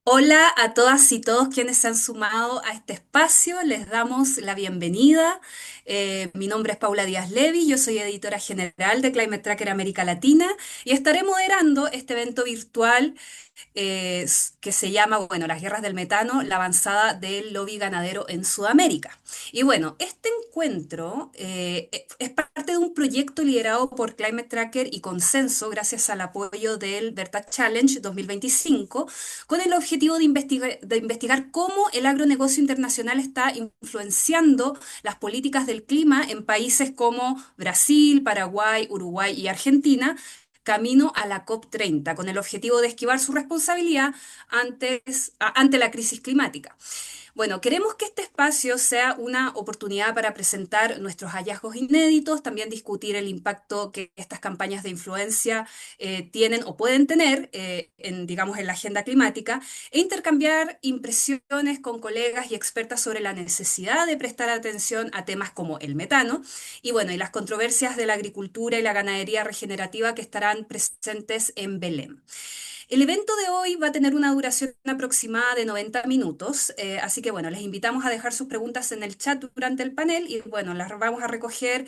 Hola a todas y todos quienes se han sumado a este espacio, les damos la bienvenida. Mi nombre es Paula Díaz Levy, yo soy editora general de Climate Tracker América Latina y estaré moderando este evento virtual que se llama, bueno, Las guerras del metano, la avanzada del lobby ganadero en Sudamérica. Y bueno, este encuentro es parte de un proyecto liderado por Climate Tracker y Consenso, gracias al apoyo del Berta Challenge 2025, con el objetivo de investigar cómo el agronegocio internacional está influenciando las políticas del clima en países como Brasil, Paraguay, Uruguay y Argentina, camino a la COP30, con el objetivo de esquivar su responsabilidad ante la crisis climática. Bueno, queremos que este espacio sea una oportunidad para presentar nuestros hallazgos inéditos, también discutir el impacto que estas campañas de influencia tienen o pueden tener digamos, en la agenda climática e intercambiar impresiones con colegas y expertas sobre la necesidad de prestar atención a temas como el metano y, bueno, y las controversias de la agricultura y la ganadería regenerativa que estarán presentes en Belén. El evento de hoy va a tener una duración aproximada de 90 minutos, así que bueno, les invitamos a dejar sus preguntas en el chat durante el panel y bueno, las vamos a recoger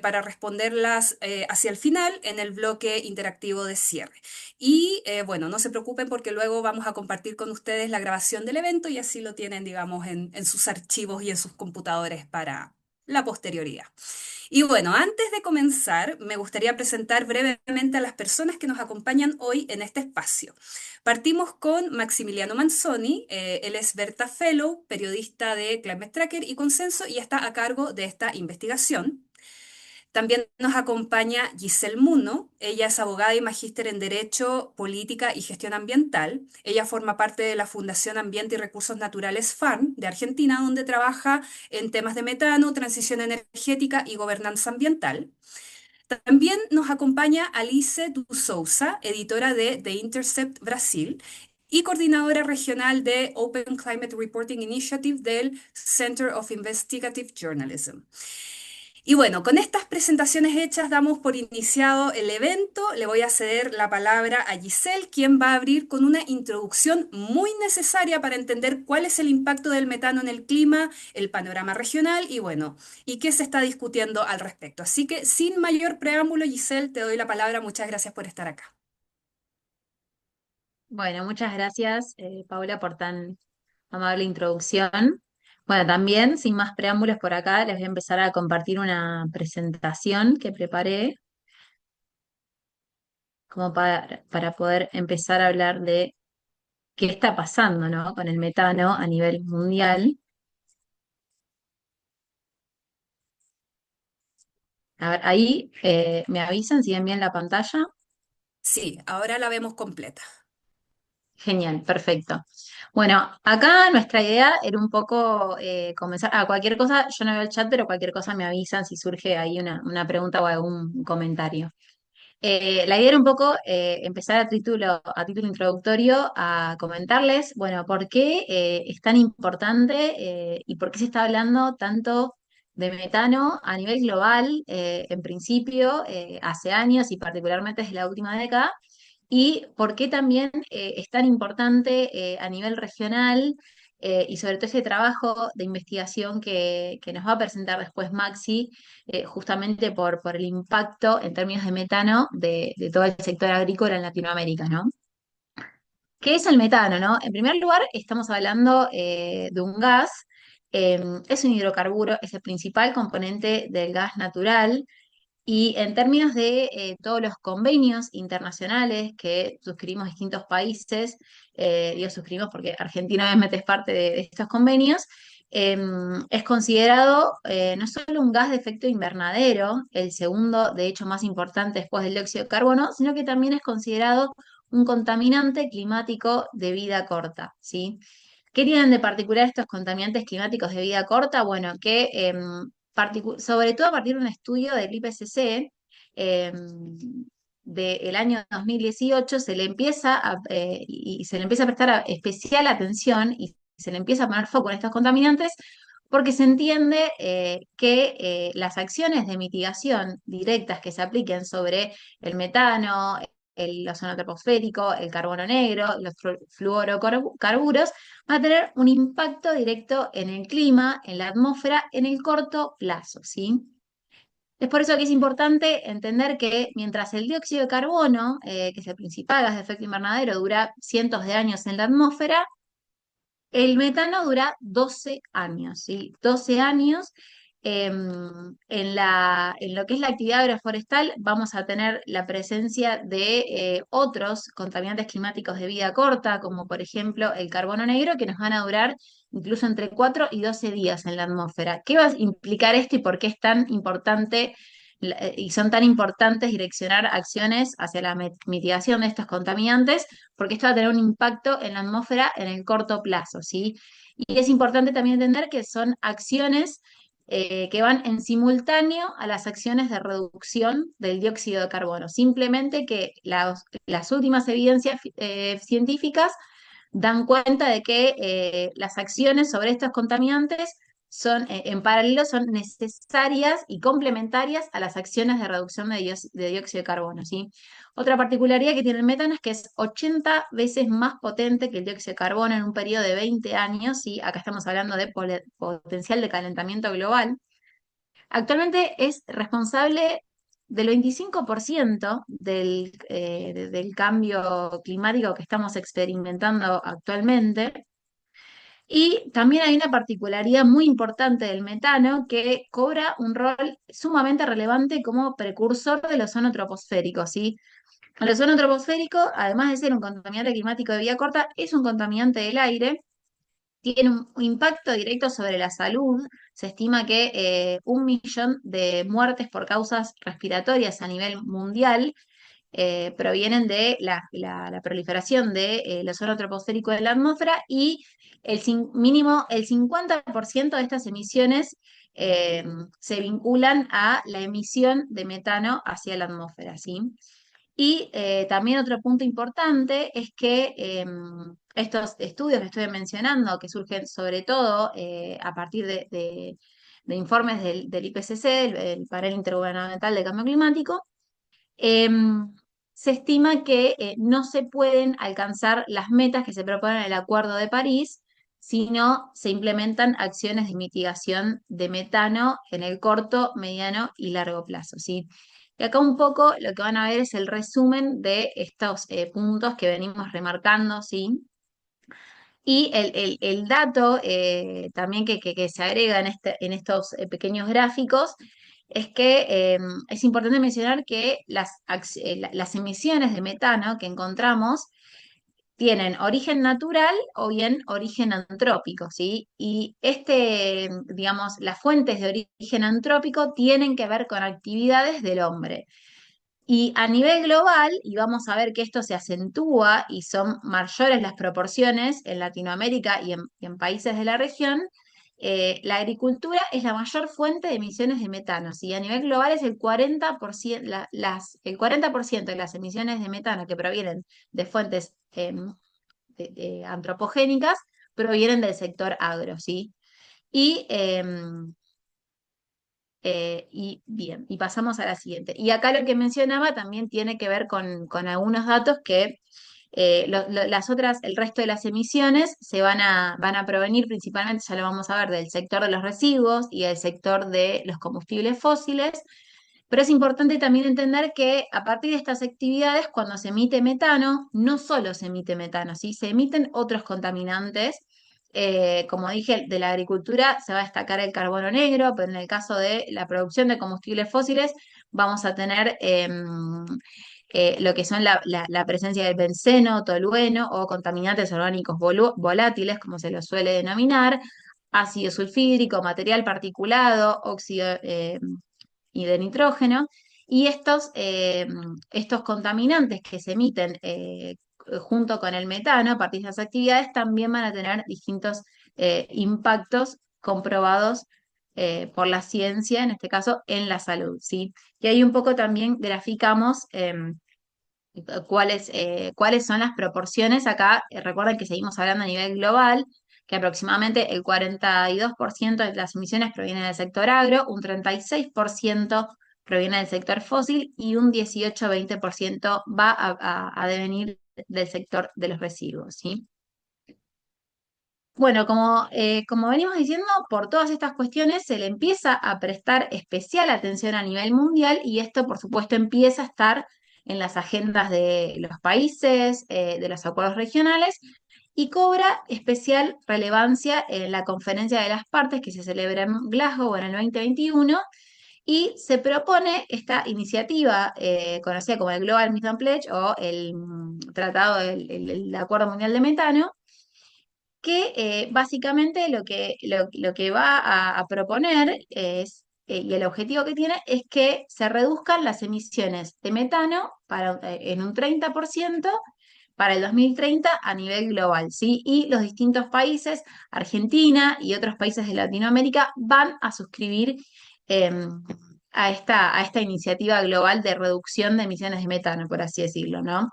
para responderlas hacia el final en el bloque interactivo de cierre. Y bueno, no se preocupen porque luego vamos a compartir con ustedes la grabación del evento y así lo tienen, digamos, en sus archivos y en sus computadores para la posterioridad. Y bueno, antes de comenzar, me gustaría presentar brevemente a las personas que nos acompañan hoy en este espacio. Partimos con Maximiliano Manzoni, él es Berta Fellow, periodista de Climate Tracker y Consenso y está a cargo de esta investigación. También nos acompaña Giselle Muno. Ella es abogada y magíster en Derecho, Política y Gestión Ambiental. Ella forma parte de la Fundación Ambiente y Recursos Naturales FARM de Argentina, donde trabaja en temas de metano, transición energética y gobernanza ambiental. También nos acompaña Alice Du Souza, editora de The Intercept Brasil y coordinadora regional de Open Climate Reporting Initiative del Center of Investigative Journalism. Y bueno, con estas presentaciones hechas damos por iniciado el evento. Le voy a ceder la palabra a Giselle, quien va a abrir con una introducción muy necesaria para entender cuál es el impacto del metano en el clima, el panorama regional y bueno, y qué se está discutiendo al respecto. Así que sin mayor preámbulo, Giselle, te doy la palabra. Muchas gracias por estar acá. Bueno, muchas gracias, Paula, por tan amable introducción. Bueno, también, sin más preámbulos por acá, les voy a empezar a compartir una presentación que preparé como para poder empezar a hablar de qué está pasando, ¿no? Con el metano a nivel mundial. A ver, ahí me avisan si ven bien la pantalla. Sí, ahora la vemos completa. Genial, perfecto. Bueno, acá nuestra idea era un poco comenzar a cualquier cosa, yo no veo el chat, pero cualquier cosa me avisan si surge ahí una pregunta o algún comentario. La idea era un poco empezar a título introductorio a comentarles, bueno, por qué es tan importante y por qué se está hablando tanto de metano a nivel global, en principio, hace años y particularmente desde la última década, y por qué también es tan importante a nivel regional y sobre todo ese trabajo de investigación que nos va a presentar después Maxi, justamente por el impacto en términos de metano de todo el sector agrícola en Latinoamérica, ¿no? ¿Qué es el metano, no? En primer lugar, estamos hablando de un gas, es un hidrocarburo, es el principal componente del gas natural y en términos de todos los convenios internacionales que suscribimos distintos países, digo suscribimos porque Argentina obviamente es parte de estos convenios, eh, es considerado no solo un gas de efecto invernadero, el segundo de hecho más importante después del dióxido de carbono, sino que también es considerado un contaminante climático de vida corta, ¿sí? ¿Qué tienen de particular estos contaminantes climáticos de vida corta? Bueno, que sobre todo a partir de un estudio del IPCC del año 2018, y se le empieza a prestar especial atención y se le empieza a poner foco en estos contaminantes porque se entiende que las acciones de mitigación directas que se apliquen sobre el metano, el ozono troposférico, el carbono negro, los fluorocarburos, van a tener un impacto directo en el clima, en la atmósfera, en el corto plazo, ¿sí? Es por eso que es importante entender que mientras el dióxido de carbono, que es el principal gas de efecto invernadero, dura cientos de años en la atmósfera, el metano dura 12 años, ¿sí? 12 años. En lo que es la actividad agroforestal vamos a tener la presencia de otros contaminantes climáticos de vida corta, como por ejemplo el carbono negro, que nos van a durar incluso entre 4 y 12 días en la atmósfera. ¿Qué va a implicar esto y por qué es tan importante y son tan importantes direccionar acciones hacia la mitigación de estos contaminantes? Porque esto va a tener un impacto en la atmósfera en el corto plazo, ¿sí? Y es importante también entender que son acciones que van en simultáneo a las acciones de reducción del dióxido de carbono. Simplemente que las últimas evidencias científicas dan cuenta de que las acciones sobre estos contaminantes en paralelo son necesarias y complementarias a las acciones de reducción de dióxido de carbono, ¿sí? Otra particularidad que tiene el metano es que es 80 veces más potente que el dióxido de carbono en un periodo de 20 años, ¿sí? Acá estamos hablando de potencial de calentamiento global. Actualmente es responsable del 25% del cambio climático que estamos experimentando actualmente. Y también hay una particularidad muy importante del metano que cobra un rol sumamente relevante como precursor del ozono troposférico, ¿sí? El ozono troposférico, además de ser un contaminante climático de vida corta, es un contaminante del aire, tiene un impacto directo sobre la salud. Se estima que 1 millón de muertes por causas respiratorias a nivel mundial provienen de la proliferación del ozono troposférico en la atmósfera y mínimo el 50% de estas emisiones eh, se vinculan a la emisión de metano hacia la atmósfera, ¿sí? Y también otro punto importante es que estos estudios que estoy mencionando, que surgen sobre todo a partir de informes del IPCC, el Panel Intergubernamental de Cambio Climático, se estima que no se pueden alcanzar las metas que se proponen en el Acuerdo de París si no se implementan acciones de mitigación de metano en el corto, mediano y largo plazo, ¿sí? Y acá un poco lo que van a ver es el resumen de estos puntos que venimos remarcando, ¿sí? Y el dato también que se agrega en estos pequeños gráficos es que es importante mencionar que las emisiones de metano que encontramos tienen origen natural o bien origen antrópico, ¿sí? Y digamos, las fuentes de origen antrópico tienen que ver con actividades del hombre. Y a nivel global, y vamos a ver que esto se acentúa y son mayores las proporciones en Latinoamérica y en países de la región, la agricultura es la mayor fuente de emisiones de metano. ¿Sí? A nivel global es el 40%, el 40% de las emisiones de metano que provienen de fuentes antropogénicas provienen del sector agro, ¿sí? Y y bien, y pasamos a la siguiente. Y acá lo que mencionaba también tiene que ver con algunos datos que el resto de las emisiones van a provenir principalmente, ya lo vamos a ver, del sector de los residuos y del sector de los combustibles fósiles. Pero es importante también entender que a partir de estas actividades, cuando se emite metano, no solo se emite metano, ¿sí? Se emiten otros contaminantes. Como dije, de la agricultura se va a destacar el carbono negro, pero en el caso de la producción de combustibles fósiles vamos a tener lo que son la presencia del benceno, tolueno o contaminantes orgánicos volátiles, como se los suele denominar, ácido sulfídrico, material particulado, óxido y de nitrógeno. Y estos contaminantes que se emiten junto con el metano a partir de esas actividades también van a tener distintos impactos comprobados por la ciencia, en este caso en la salud, ¿sí? Y ahí un poco también graficamos cuáles son las proporciones. Acá, recuerden que seguimos hablando a nivel global, que aproximadamente el 42% de las emisiones provienen del sector agro, un 36% proviene del sector fósil y un 18-20% va a devenir del sector de los residuos, ¿sí? Bueno, como venimos diciendo, por todas estas cuestiones se le empieza a prestar especial atención a nivel mundial y esto, por supuesto, empieza a estar en las agendas de los países, de los acuerdos regionales y cobra especial relevancia en la Conferencia de las Partes que se celebra en Glasgow en el 2021 y se propone esta iniciativa conocida como el Global Methane Pledge o el Tratado, el Acuerdo Mundial de Metano que básicamente lo que va a proponer es, y el objetivo que tiene es que se reduzcan las emisiones de metano en un 30% para el 2030 a nivel global, ¿sí? Y los distintos países, Argentina y otros países de Latinoamérica, van a suscribir a esta iniciativa global de reducción de emisiones de metano, por así decirlo, ¿no?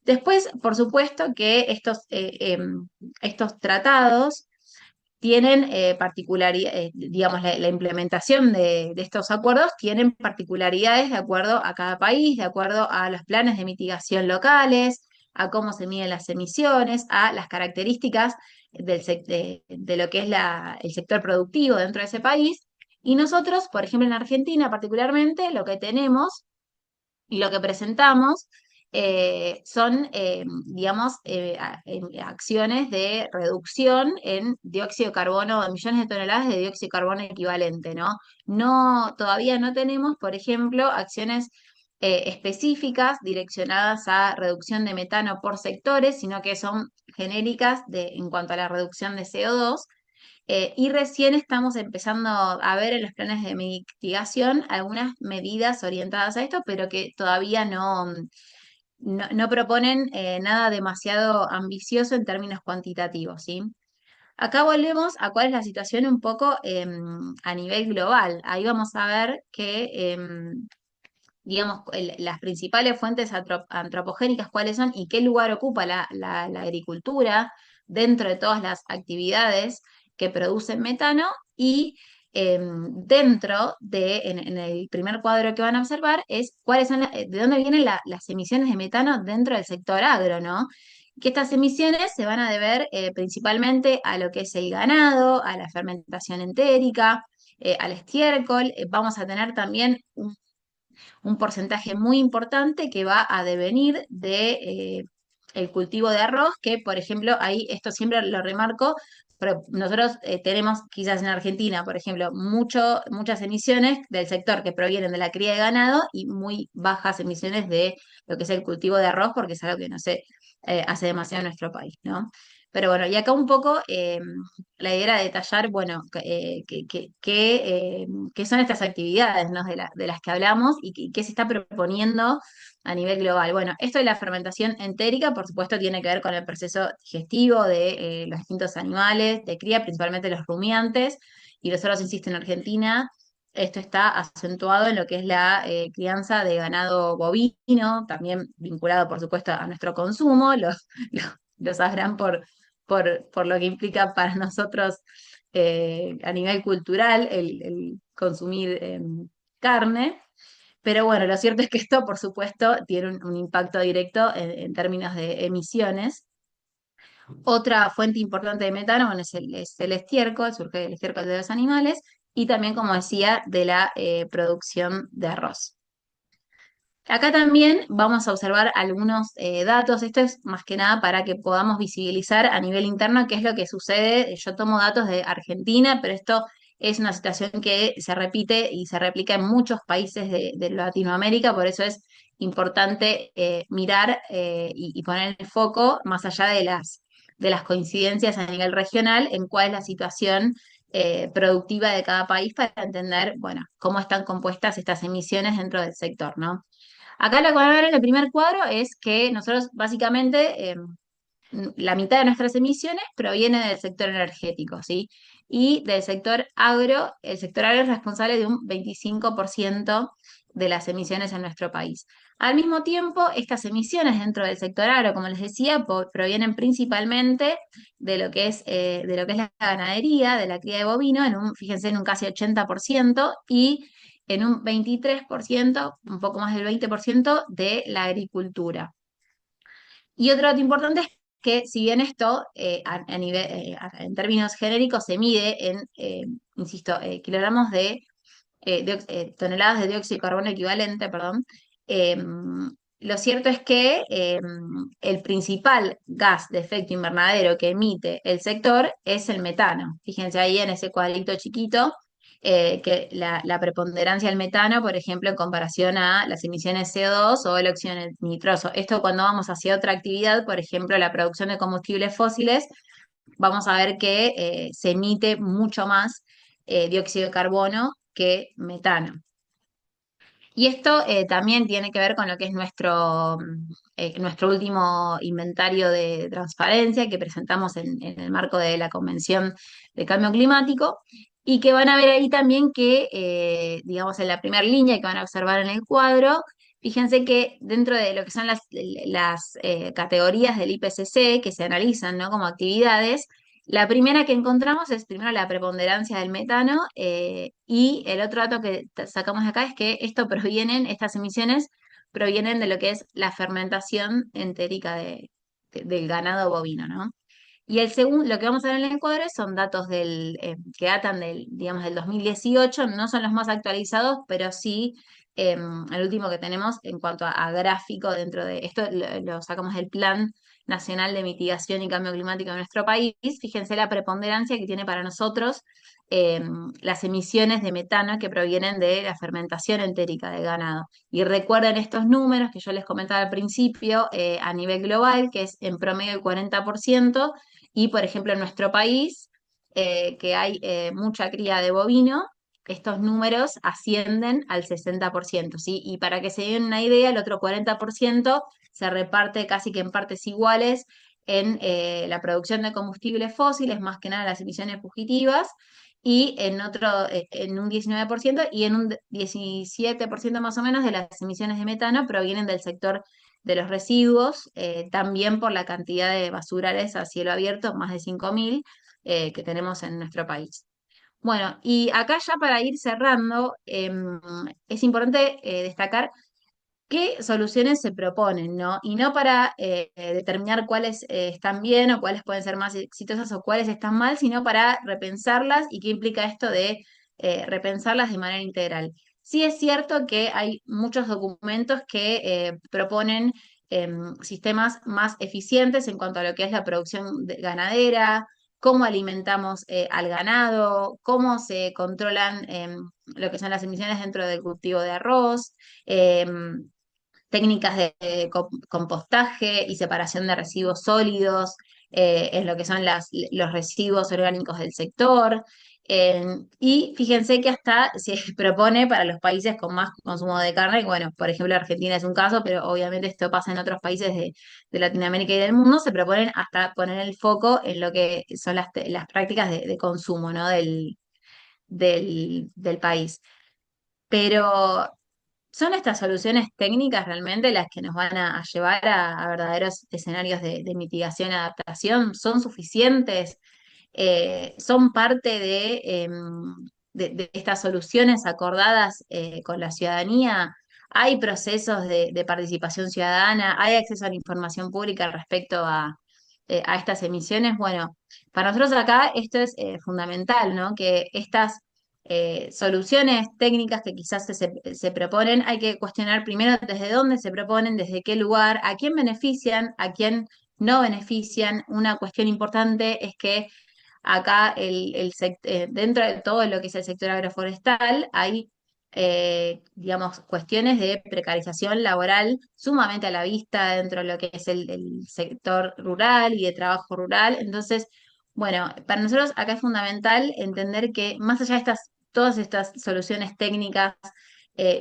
Después, por supuesto que estos tratados tienen particularidades, digamos, la implementación de estos acuerdos tienen particularidades de acuerdo a cada país, de acuerdo a los planes de mitigación locales, a cómo se miden las emisiones, a las características de lo que es el sector productivo dentro de ese país. Y nosotros, por ejemplo, en Argentina particularmente, lo que tenemos y lo que presentamos son, digamos, acciones de reducción en dióxido de carbono, millones de toneladas de dióxido de carbono equivalente, ¿no? No, todavía no tenemos, por ejemplo, acciones específicas direccionadas a reducción de metano por sectores, sino que son genéricas en cuanto a la reducción de CO2. Y recién estamos empezando a ver en los planes de mitigación algunas medidas orientadas a esto, pero que todavía no proponen nada demasiado ambicioso en términos cuantitativos, ¿sí? Acá volvemos a cuál es la situación un poco a nivel global. Ahí vamos a ver que, digamos, las principales fuentes antropogénicas, cuáles son y qué lugar ocupa la agricultura dentro de todas las actividades que producen metano y dentro en el primer cuadro que van a observar es cuáles son, de dónde vienen las emisiones de metano dentro del sector agro, ¿no? Que estas emisiones se van a deber principalmente a lo que es el ganado, a la fermentación entérica, al estiércol. Vamos a tener también un porcentaje muy importante que va a devenir de el cultivo de arroz, que por ejemplo, ahí esto siempre lo remarco, pero nosotros tenemos quizás en Argentina, por ejemplo, muchas emisiones del sector que provienen de la cría de ganado y muy bajas emisiones de lo que es el cultivo de arroz, porque es algo que no se hace demasiado en nuestro país, ¿no? Pero bueno, y acá un poco la idea era detallar, bueno, qué son estas actividades, ¿no? De las que hablamos y qué se está proponiendo a nivel global. Bueno, esto de la fermentación entérica, por supuesto, tiene que ver con el proceso digestivo de los distintos animales de cría, principalmente los rumiantes, y nosotros, insisto, en Argentina. Esto está acentuado en lo que es la crianza de ganado bovino, también vinculado, por supuesto, a nuestro consumo. Lo sabrán por lo que implica para nosotros a nivel cultural el consumir carne. Pero bueno, lo cierto es que esto, por supuesto, tiene un impacto directo en términos de emisiones. Otra fuente importante de metano bueno, es el estiércol, surge del estiércol de los animales, y también, como decía, de la producción de arroz. Acá también vamos a observar algunos datos. Esto es más que nada para que podamos visibilizar a nivel interno qué es lo que sucede. Yo tomo datos de Argentina, pero esto es una situación que se repite y se replica en muchos países de Latinoamérica, por eso es importante mirar y poner el foco más allá de las coincidencias a nivel regional en cuál es la situación productiva de cada país para entender, bueno, cómo están compuestas estas emisiones dentro del sector, ¿no? Acá lo que van a ver en el primer cuadro es que nosotros básicamente la mitad de nuestras emisiones proviene del sector energético, ¿sí? Y del sector agro, el sector agro es responsable de un 25% de las emisiones en nuestro país. Al mismo tiempo, estas emisiones dentro del sector agro, como les decía, provienen principalmente de lo que es la ganadería, de la cría de bovino, fíjense, en un casi 80%, y en un 23%, un poco más del 20% de la agricultura. Y otro dato importante es que si bien esto a nivel, en términos genéricos se mide en, insisto, kilogramos de toneladas de dióxido de carbono equivalente, perdón. Eh, lo cierto es que el principal gas de efecto invernadero que emite el sector es el metano. Fíjense ahí en ese cuadrito chiquito, que la preponderancia del metano, por ejemplo, en comparación a las emisiones CO2 o el óxido nitroso. Esto cuando vamos hacia otra actividad, por ejemplo, la producción de combustibles fósiles, vamos a ver que se emite mucho más dióxido de carbono que metano. Y esto también tiene que ver con lo que es nuestro último inventario de transparencia que presentamos en el marco de la Convención de Cambio Climático y que van a ver ahí también que, digamos, en la primera línea que van a observar en el cuadro, fíjense que dentro de lo que son las categorías del IPCC que se analizan, ¿no? Como actividades, la primera que encontramos es primero la preponderancia del metano y el otro dato que sacamos de acá es que estas emisiones provienen de lo que es la fermentación entérica del ganado bovino, ¿no? Y el segundo, lo que vamos a ver en el encuadre son datos que datan digamos, del 2018, no son los más actualizados, pero sí el último que tenemos en cuanto a gráfico dentro de esto, lo sacamos del Plan Nacional de Mitigación y Cambio Climático de nuestro país. Fíjense la preponderancia que tiene para nosotros las emisiones de metano que provienen de la fermentación entérica del ganado. Y recuerden estos números que yo les comentaba al principio a nivel global, que es en promedio el 40%, y, por ejemplo, en nuestro país, que hay mucha cría de bovino, estos números ascienden al 60%, ¿sí? Y para que se den una idea, el otro 40% se reparte casi que en partes iguales en la producción de combustibles fósiles, más que nada las emisiones fugitivas, y en un 19% y en un 17% más o menos de las emisiones de metano provienen del sector de los residuos, también por la cantidad de basurales a cielo abierto, más de 5.000 que tenemos en nuestro país. Bueno, y acá ya para ir cerrando, es importante destacar qué soluciones se proponen, ¿no? Y no para determinar cuáles están bien o cuáles pueden ser más exitosas o cuáles están mal, sino para repensarlas y qué implica esto de repensarlas de manera integral. Sí es cierto que hay muchos documentos que proponen sistemas más eficientes en cuanto a lo que es la producción ganadera, cómo alimentamos al ganado, cómo se controlan lo que son las emisiones dentro del cultivo de arroz. Técnicas de compostaje y separación de residuos sólidos, en lo que son los residuos orgánicos del sector. Y fíjense que hasta se propone para los países con más consumo de carne, bueno, por ejemplo, Argentina es un caso, pero obviamente esto pasa en otros países de Latinoamérica y del mundo, se proponen hasta poner el foco en lo que son las prácticas de consumo, ¿no? del país. Pero ¿son estas soluciones técnicas realmente las que nos van a llevar a verdaderos escenarios de mitigación y adaptación? ¿Son suficientes? ¿Son parte de estas soluciones acordadas con la ciudadanía? ¿Hay procesos de participación ciudadana? ¿Hay acceso a la información pública respecto a estas emisiones? Bueno, para nosotros acá esto es fundamental, ¿no? Que estas soluciones técnicas que quizás se proponen, hay que cuestionar primero desde dónde se proponen, desde qué lugar, a quién benefician, a quién no benefician. Una cuestión importante es que acá dentro de todo lo que es el sector agroforestal hay, digamos, cuestiones de precarización laboral sumamente a la vista dentro de lo que es el sector rural y de trabajo rural. Entonces, bueno, para nosotros acá es fundamental entender que más allá de todas estas soluciones técnicas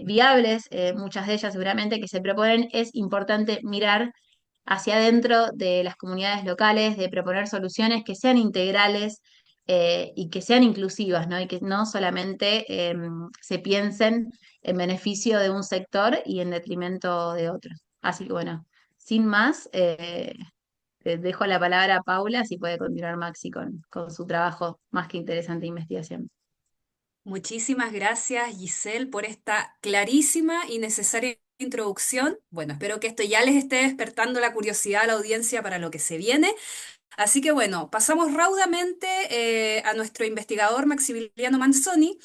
viables, muchas de ellas seguramente que se proponen, es importante mirar hacia adentro de las comunidades locales, de proponer soluciones que sean integrales y que sean inclusivas, ¿no? Y que no solamente se piensen en beneficio de un sector y en detrimento de otros. Así que bueno, sin más, te dejo la palabra a Paula, si puede continuar Maxi con su trabajo más que interesante de investigación. Muchísimas gracias, Giselle, por esta clarísima y necesaria introducción. Bueno, espero que esto ya les esté despertando la curiosidad a la audiencia para lo que se viene. Así que bueno, pasamos raudamente a nuestro investigador Maximiliano Manzoni,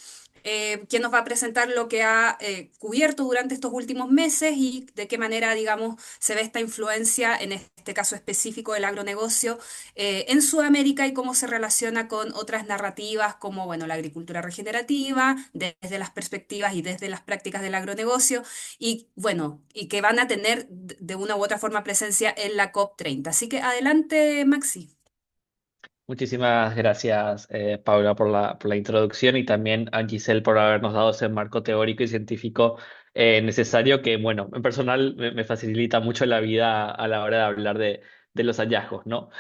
quien nos va a presentar lo que ha cubierto durante estos últimos meses y de qué manera, digamos, se ve esta influencia, en este caso específico del agronegocio, en Sudamérica y cómo se relaciona con otras narrativas como, bueno, la agricultura regenerativa, desde las perspectivas y desde las prácticas del agronegocio, y bueno, y que van a tener de una u otra forma presencia en la COP30. Así que adelante, Maxi. Muchísimas gracias, Paula, por la introducción y también a Giselle por habernos dado ese marco teórico y científico necesario que, bueno, en personal me facilita mucho la vida a la hora de hablar de los hallazgos, ¿no?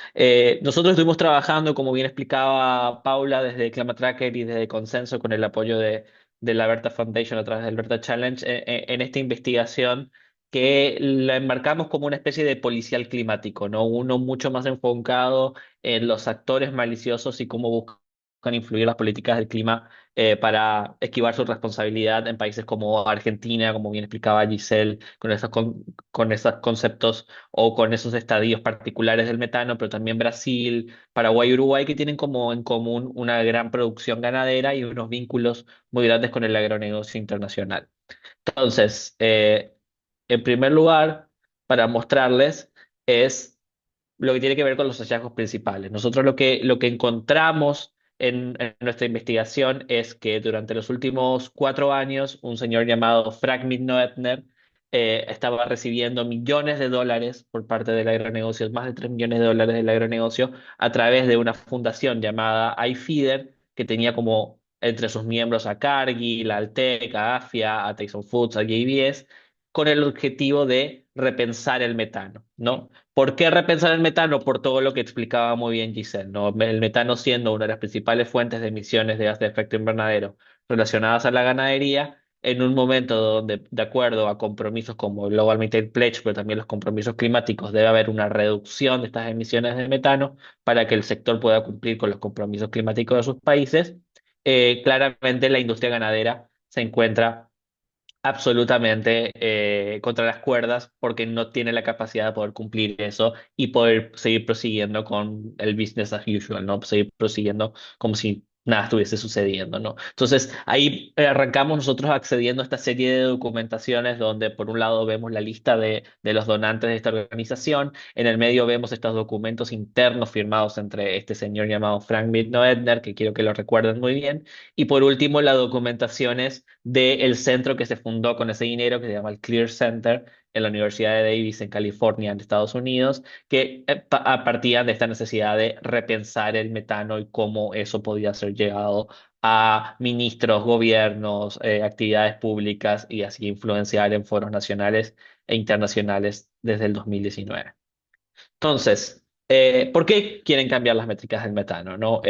Nosotros estuvimos trabajando, como bien explicaba Paula, desde Climate Tracker y desde Consenso con el apoyo de la Berta Foundation a través del Berta Challenge en esta investigación que la enmarcamos como una especie de policial climático, ¿no? Uno mucho más enfocado en los actores maliciosos y cómo buscan influir las políticas del clima para esquivar su responsabilidad en países como Argentina, como bien explicaba Giselle, con esos conceptos o con esos estadios particulares del metano, pero también Brasil, Paraguay y Uruguay, que tienen como en común una gran producción ganadera y unos vínculos muy grandes con el agronegocio internacional. Entonces, en primer lugar, para mostrarles es lo que tiene que ver con los hallazgos principales. Nosotros lo que encontramos en nuestra investigación es que durante los últimos 4 años, un señor llamado Frank Noether estaba recibiendo millones de dólares por parte del agronegocio, más de 3 millones de dólares del agronegocio, a través de una fundación llamada iFeeder, que tenía como entre sus miembros a Cargill, a Altec, a AFIA, a Tyson Foods, a JBS, con el objetivo de repensar el metano, ¿no? ¿Por qué repensar el metano? Por todo lo que explicaba muy bien Giselle, ¿no? El metano siendo una de las principales fuentes de emisiones de gas de efecto invernadero relacionadas a la ganadería, en un momento donde, de acuerdo a compromisos como el Global Methane Pledge, pero también los compromisos climáticos, debe haber una reducción de estas emisiones de metano para que el sector pueda cumplir con los compromisos climáticos de sus países. Claramente la industria ganadera se encuentra absolutamente contra las cuerdas porque no tiene la capacidad de poder cumplir eso y poder seguir prosiguiendo con el business as usual, ¿no? Seguir prosiguiendo como si nada estuviese sucediendo, ¿no? Entonces ahí arrancamos nosotros accediendo a esta serie de documentaciones donde por un lado vemos la lista de los donantes de esta organización, en el medio vemos estos documentos internos firmados entre este señor llamado Frank Noether, que quiero que lo recuerden muy bien, y por último, las documentaciones del centro que se fundó con ese dinero, que se llama el Clear Center, en la Universidad de Davis, en California, en Estados Unidos, que partían de esta necesidad de repensar el metano y cómo eso podía ser llegado a ministros, gobiernos, actividades públicas y así influenciar en foros nacionales e internacionales desde el 2019. Entonces, ¿por qué quieren cambiar las métricas del metano, no?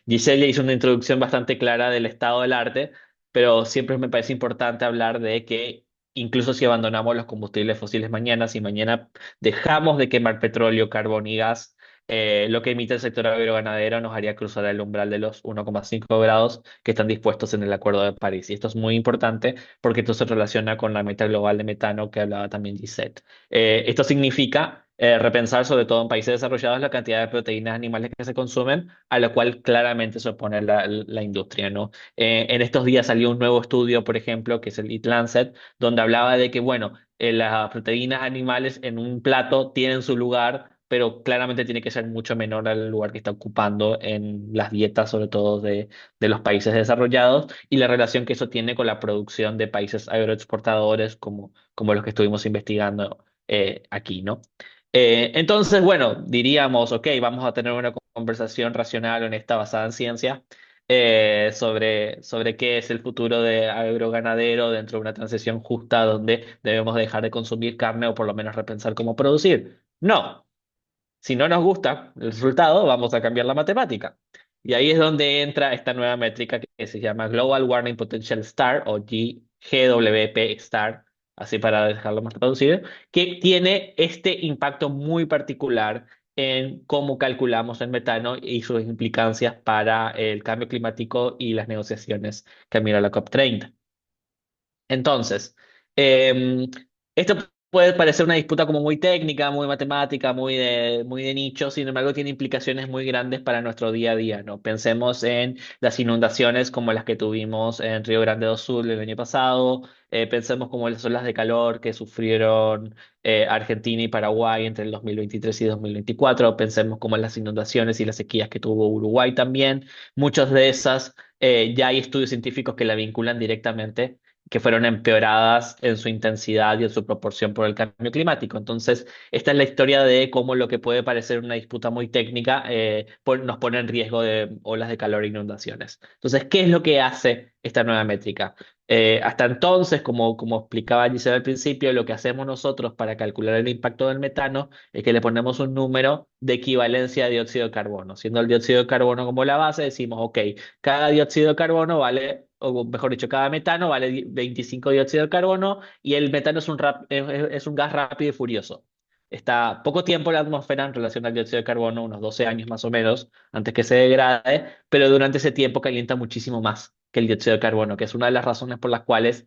Giselle hizo una introducción bastante clara del estado del arte, pero siempre me parece importante hablar de que incluso si abandonamos los combustibles fósiles mañana, si mañana dejamos de quemar petróleo, carbón y gas, lo que emite el sector agroganadero nos haría cruzar el umbral de los 1,5 grados que están dispuestos en el Acuerdo de París. Y esto es muy importante porque esto se relaciona con la meta global de metano que hablaba también Giselle. Esto significa repensar, sobre todo en países desarrollados, la cantidad de proteínas animales que se consumen, a lo cual claramente se opone la industria, ¿no? En estos días salió un nuevo estudio, por ejemplo, que es el Eat Lancet, donde hablaba de que, bueno, las proteínas animales en un plato tienen su lugar, pero claramente tiene que ser mucho menor al lugar que está ocupando en las dietas, sobre todo de los países desarrollados, y la relación que eso tiene con la producción de países agroexportadores como los que estuvimos investigando aquí, ¿no? Entonces, bueno, diríamos, ok, vamos a tener una conversación racional, honesta, basada en ciencia, sobre qué es el futuro de agroganadero dentro de una transición justa donde debemos dejar de consumir carne o por lo menos repensar cómo producir. No, si no nos gusta el resultado, vamos a cambiar la matemática. Y ahí es donde entra esta nueva métrica que se llama Global Warming Potential Star o GWP Star, así para dejarlo más traducido, que tiene este impacto muy particular en cómo calculamos el metano y sus implicancias para el cambio climático y las negociaciones camino a la COP30. Entonces, eh, esto puede parecer una disputa como muy técnica, muy matemática, muy de nicho, sin embargo, tiene implicaciones muy grandes para nuestro día a día, ¿no? Pensemos en las inundaciones como las que tuvimos en Río Grande do Sul el año pasado, pensemos como las olas de calor que sufrieron Argentina y Paraguay entre el 2023 y 2024, pensemos como en las inundaciones y las sequías que tuvo Uruguay también. Muchas de esas ya hay estudios científicos que la vinculan directamente, que fueron empeoradas en su intensidad y en su proporción por el cambio climático. Entonces, esta es la historia de cómo lo que puede parecer una disputa muy técnica nos pone en riesgo de olas de calor e inundaciones. Entonces, ¿qué es lo que hace esta nueva métrica? Hasta entonces, como explicaba Giselle al principio, lo que hacemos nosotros para calcular el impacto del metano es que le ponemos un número de equivalencia de dióxido de carbono. Siendo el dióxido de carbono como la base, decimos, ok, cada dióxido de carbono vale, o mejor dicho, cada metano vale 25 dióxido de carbono y el metano es un gas rápido y furioso. Está poco tiempo en la atmósfera en relación al dióxido de carbono, unos 12 años más o menos, antes que se degrade, pero durante ese tiempo calienta muchísimo más que el dióxido de carbono, que es una de las razones por las cuales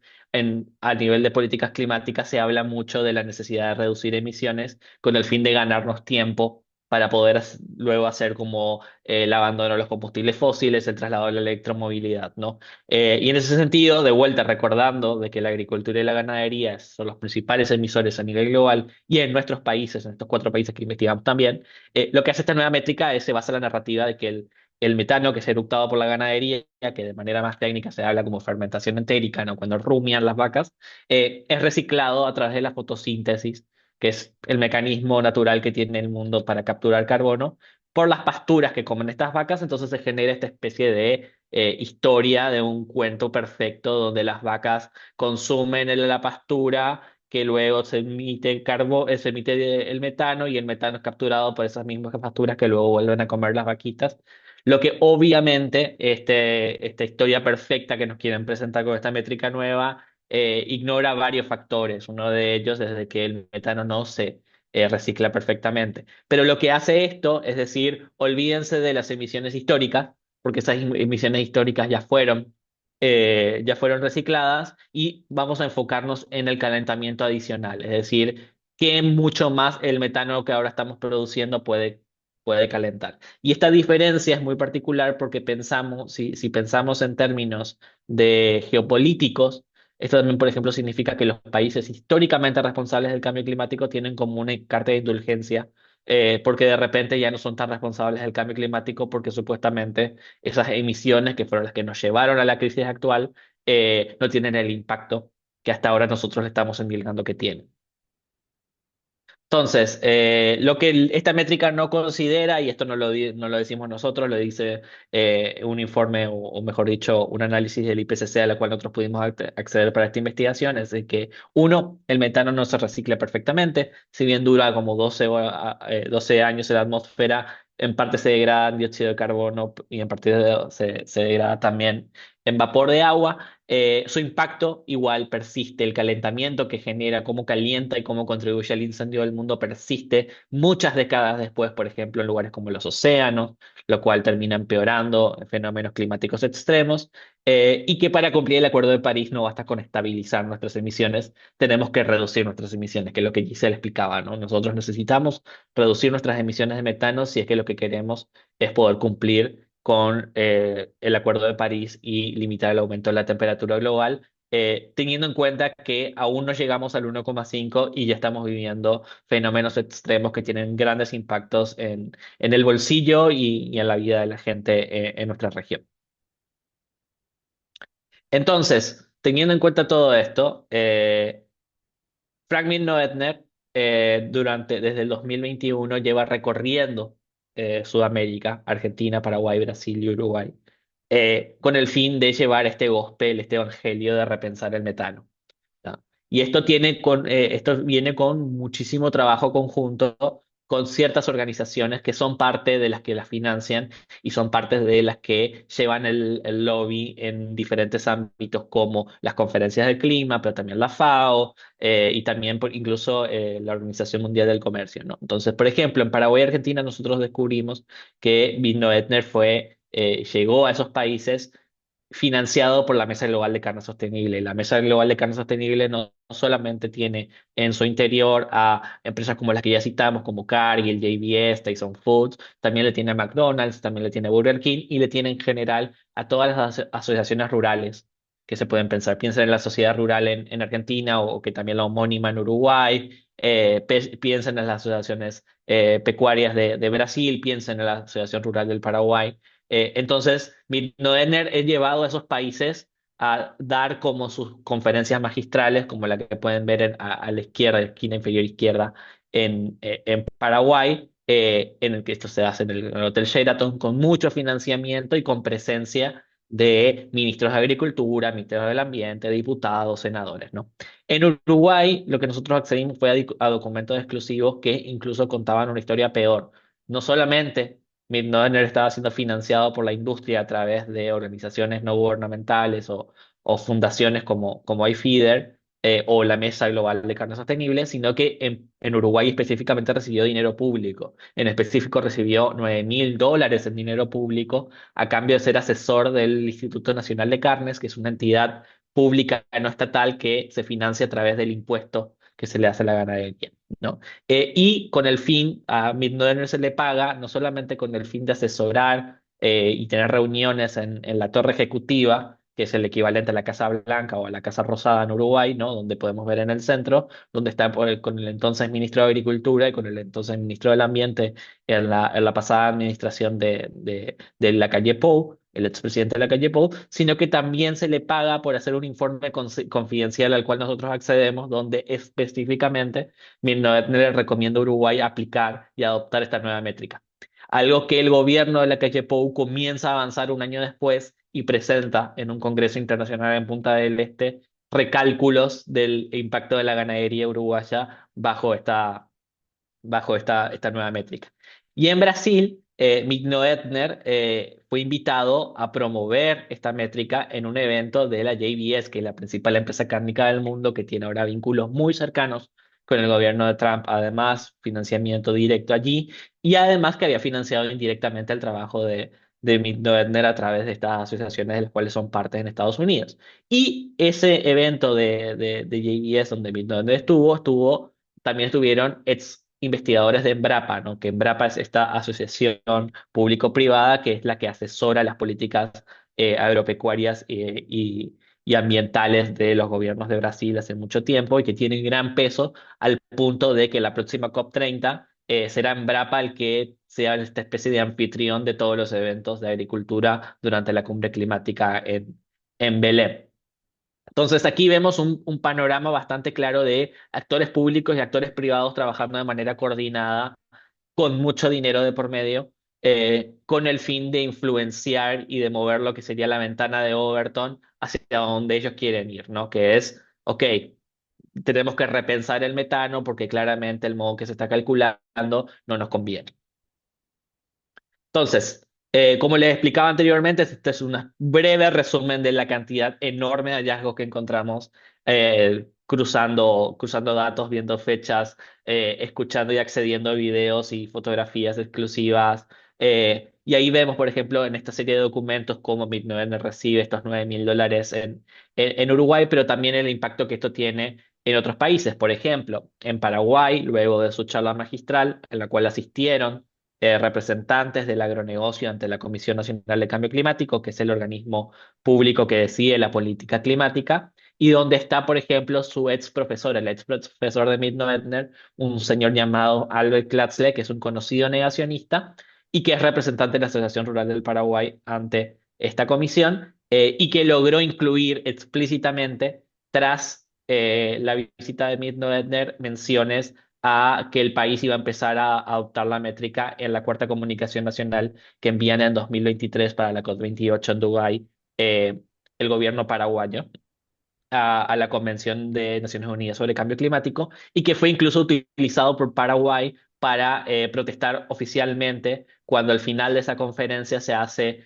a nivel de políticas climáticas se habla mucho de la necesidad de reducir emisiones con el fin de ganarnos tiempo para poder luego hacer como el abandono de los combustibles fósiles, el traslado de la electromovilidad, ¿no? Y en ese sentido, de vuelta, recordando de que la agricultura y la ganadería son los principales emisores a nivel global y en nuestros países, en estos 4 países que investigamos también, lo que hace esta nueva métrica es se basa en la narrativa de que el metano que es eructado por la ganadería, que de manera más técnica se habla como fermentación entérica, ¿no? Cuando rumian las vacas, es reciclado a través de la fotosíntesis, que es el mecanismo natural que tiene el mundo para capturar carbono, por las pasturas que comen estas vacas, entonces se genera esta especie de historia de un cuento perfecto donde las vacas consumen la pastura, que luego se emite el metano y el metano es capturado por esas mismas pasturas que luego vuelven a comer las vaquitas. Lo que obviamente esta historia perfecta que nos quieren presentar con esta métrica nueva ignora varios factores. Uno de ellos es de que el metano no se recicla perfectamente. Pero lo que hace esto es decir, olvídense de las emisiones históricas, porque esas emisiones históricas ya fueron recicladas y vamos a enfocarnos en el calentamiento adicional, es decir, que mucho más el metano que ahora estamos produciendo puede calentar. Y esta diferencia es muy particular porque si pensamos en términos de geopolíticos, esto también, por ejemplo, significa que los países históricamente responsables del cambio climático tienen como una carta de indulgencia, porque de repente ya no son tan responsables del cambio climático porque supuestamente esas emisiones que fueron las que nos llevaron a la crisis actual no tienen el impacto que hasta ahora nosotros le estamos endilgando que tienen. Entonces, lo que esta métrica no considera, y esto no lo decimos nosotros, lo dice un informe, o mejor dicho, un análisis del IPCC a la cual nosotros pudimos acceder para esta investigación, es de que, uno, el metano no se recicla perfectamente, si bien dura como 12 años en la atmósfera, en parte se degrada en dióxido de carbono y en parte se degrada también en vapor de agua. Su impacto igual persiste, el calentamiento que genera, cómo calienta y cómo contribuye al incendio del mundo persiste muchas décadas después, por ejemplo, en lugares como los océanos, lo cual termina empeorando fenómenos climáticos extremos, y que para cumplir el Acuerdo de París no basta con estabilizar nuestras emisiones, tenemos que reducir nuestras emisiones, que es lo que Giselle explicaba, ¿no? Nosotros necesitamos reducir nuestras emisiones de metano si es que lo que queremos es poder cumplir con el Acuerdo de París y limitar el aumento de la temperatura global, teniendo en cuenta que aún no llegamos al 1,5 y ya estamos viviendo fenómenos extremos que tienen grandes impactos en el bolsillo y en la vida de la gente en nuestra región. Entonces, teniendo en cuenta todo esto, Franklin Noether, desde el 2021, lleva recorriendo Sudamérica, Argentina, Paraguay, Brasil y Uruguay, con el fin de llevar este gospel, este evangelio de repensar el metano. ¿No? Y esto viene con muchísimo trabajo conjunto con ciertas organizaciones que son parte de las que las financian y son parte de las que llevan el lobby en diferentes ámbitos como las conferencias del clima, pero también la FAO y también incluso la Organización Mundial del Comercio, ¿no? Entonces, por ejemplo, en Paraguay y Argentina nosotros descubrimos que Vino Etner llegó a esos países financiado por la Mesa Global de Carne Sostenible. La Mesa Global de Carne Sostenible no solamente tiene en su interior a empresas como las que ya citamos, como Cargill, JBS, Tyson Foods, también le tiene a McDonald's, también le tiene a Burger King y le tiene en general a todas las asociaciones rurales que se pueden pensar. Piensen en la sociedad rural en Argentina o que también la homónima en Uruguay. Piensen en las asociaciones pecuarias de Brasil, piensen en la Asociación Rural del Paraguay. Entonces, Mitnoener he llevado a esos países a dar como sus conferencias magistrales, como la que pueden ver a la izquierda, esquina inferior izquierda, en Paraguay, en el que esto se hace en el Hotel Sheraton, con mucho financiamiento y con presencia de ministros de Agricultura, ministros del Ambiente, diputados, senadores, ¿no? En Uruguay, lo que nosotros accedimos fue a documentos exclusivos que incluso contaban una historia peor. No solamente Midnodener estaba siendo financiado por la industria a través de organizaciones no gubernamentales o fundaciones como iFeeder o la Mesa Global de Carne Sostenible, sino que en Uruguay específicamente recibió dinero público. En específico recibió $9.000 en dinero público a cambio de ser asesor del Instituto Nacional de Carnes, que es una entidad pública no estatal que se financia a través del impuesto que se le hace a la ganadería, ¿no? Y con el fin, a Midnodener se le paga, no solamente con el fin de asesorar y tener reuniones en la torre ejecutiva, que es el equivalente a la Casa Blanca o a la Casa Rosada en Uruguay, ¿no? Donde podemos ver en el centro, donde está con el entonces ministro de Agricultura y con el entonces ministro del Ambiente en la pasada administración de la calle Pou, el expresidente de la calle Pou, sino que también se le paga por hacer un informe confidencial al cual nosotros accedemos, donde específicamente Milnovet le recomienda a Uruguay aplicar y adoptar esta nueva métrica. Algo que el gobierno de la calle Pou comienza a avanzar un año después y presenta en un congreso internacional en Punta del Este recálculos del impacto de la ganadería uruguaya bajo esta nueva métrica. Y en Brasil, Migno Etner fue invitado a promover esta métrica en un evento de la JBS, que es la principal empresa cárnica del mundo, que tiene ahora vínculos muy cercanos con el gobierno de Trump, además financiamiento directo allí, y además que había financiado indirectamente el trabajo de Migno Etner a través de estas asociaciones de las cuales son partes en Estados Unidos. Y ese evento de JBS donde Migno Etner también estuvieron ex investigadores de Embrapa, ¿no? Que Embrapa es esta asociación público-privada que es la que asesora las políticas agropecuarias y ambientales de los gobiernos de Brasil hace mucho tiempo y que tienen gran peso al punto de que la próxima COP30 será Embrapa el que sea esta especie de anfitrión de todos los eventos de agricultura durante la cumbre climática en Belém. Entonces aquí vemos un panorama bastante claro de actores públicos y actores privados trabajando de manera coordinada, con mucho dinero de por medio, con el fin de influenciar y de mover lo que sería la ventana de Overton hacia donde ellos quieren ir, ¿no? Que es, ok, tenemos que repensar el metano porque claramente el modo que se está calculando no nos conviene. Entonces, como les explicaba anteriormente, este es un breve resumen de la cantidad enorme de hallazgos que encontramos cruzando datos, viendo fechas, escuchando y accediendo a videos y fotografías exclusivas. Y ahí vemos, por ejemplo, en esta serie de documentos cómo Bitnoven recibe estos $9.000 en Uruguay, pero también el impacto que esto tiene en otros países. Por ejemplo, en Paraguay, luego de su charla magistral, en la cual asistieron representantes del agronegocio ante la Comisión Nacional de Cambio Climático, que es el organismo público que decide la política climática, y donde está, por ejemplo, su ex profesor, el ex profesor de Mitnoetner, un señor llamado Albert Klatzle, que es un conocido negacionista y que es representante de la Asociación Rural del Paraguay ante esta comisión, y que logró incluir explícitamente, tras la visita de Mitnoetner, menciones a que el país iba a empezar a adoptar la métrica en la Cuarta Comunicación Nacional que envían en 2023 para la COP28 en Dubái, el gobierno paraguayo a la Convención de Naciones Unidas sobre Cambio Climático y que fue incluso utilizado por Paraguay para protestar oficialmente cuando al final de esa conferencia se hace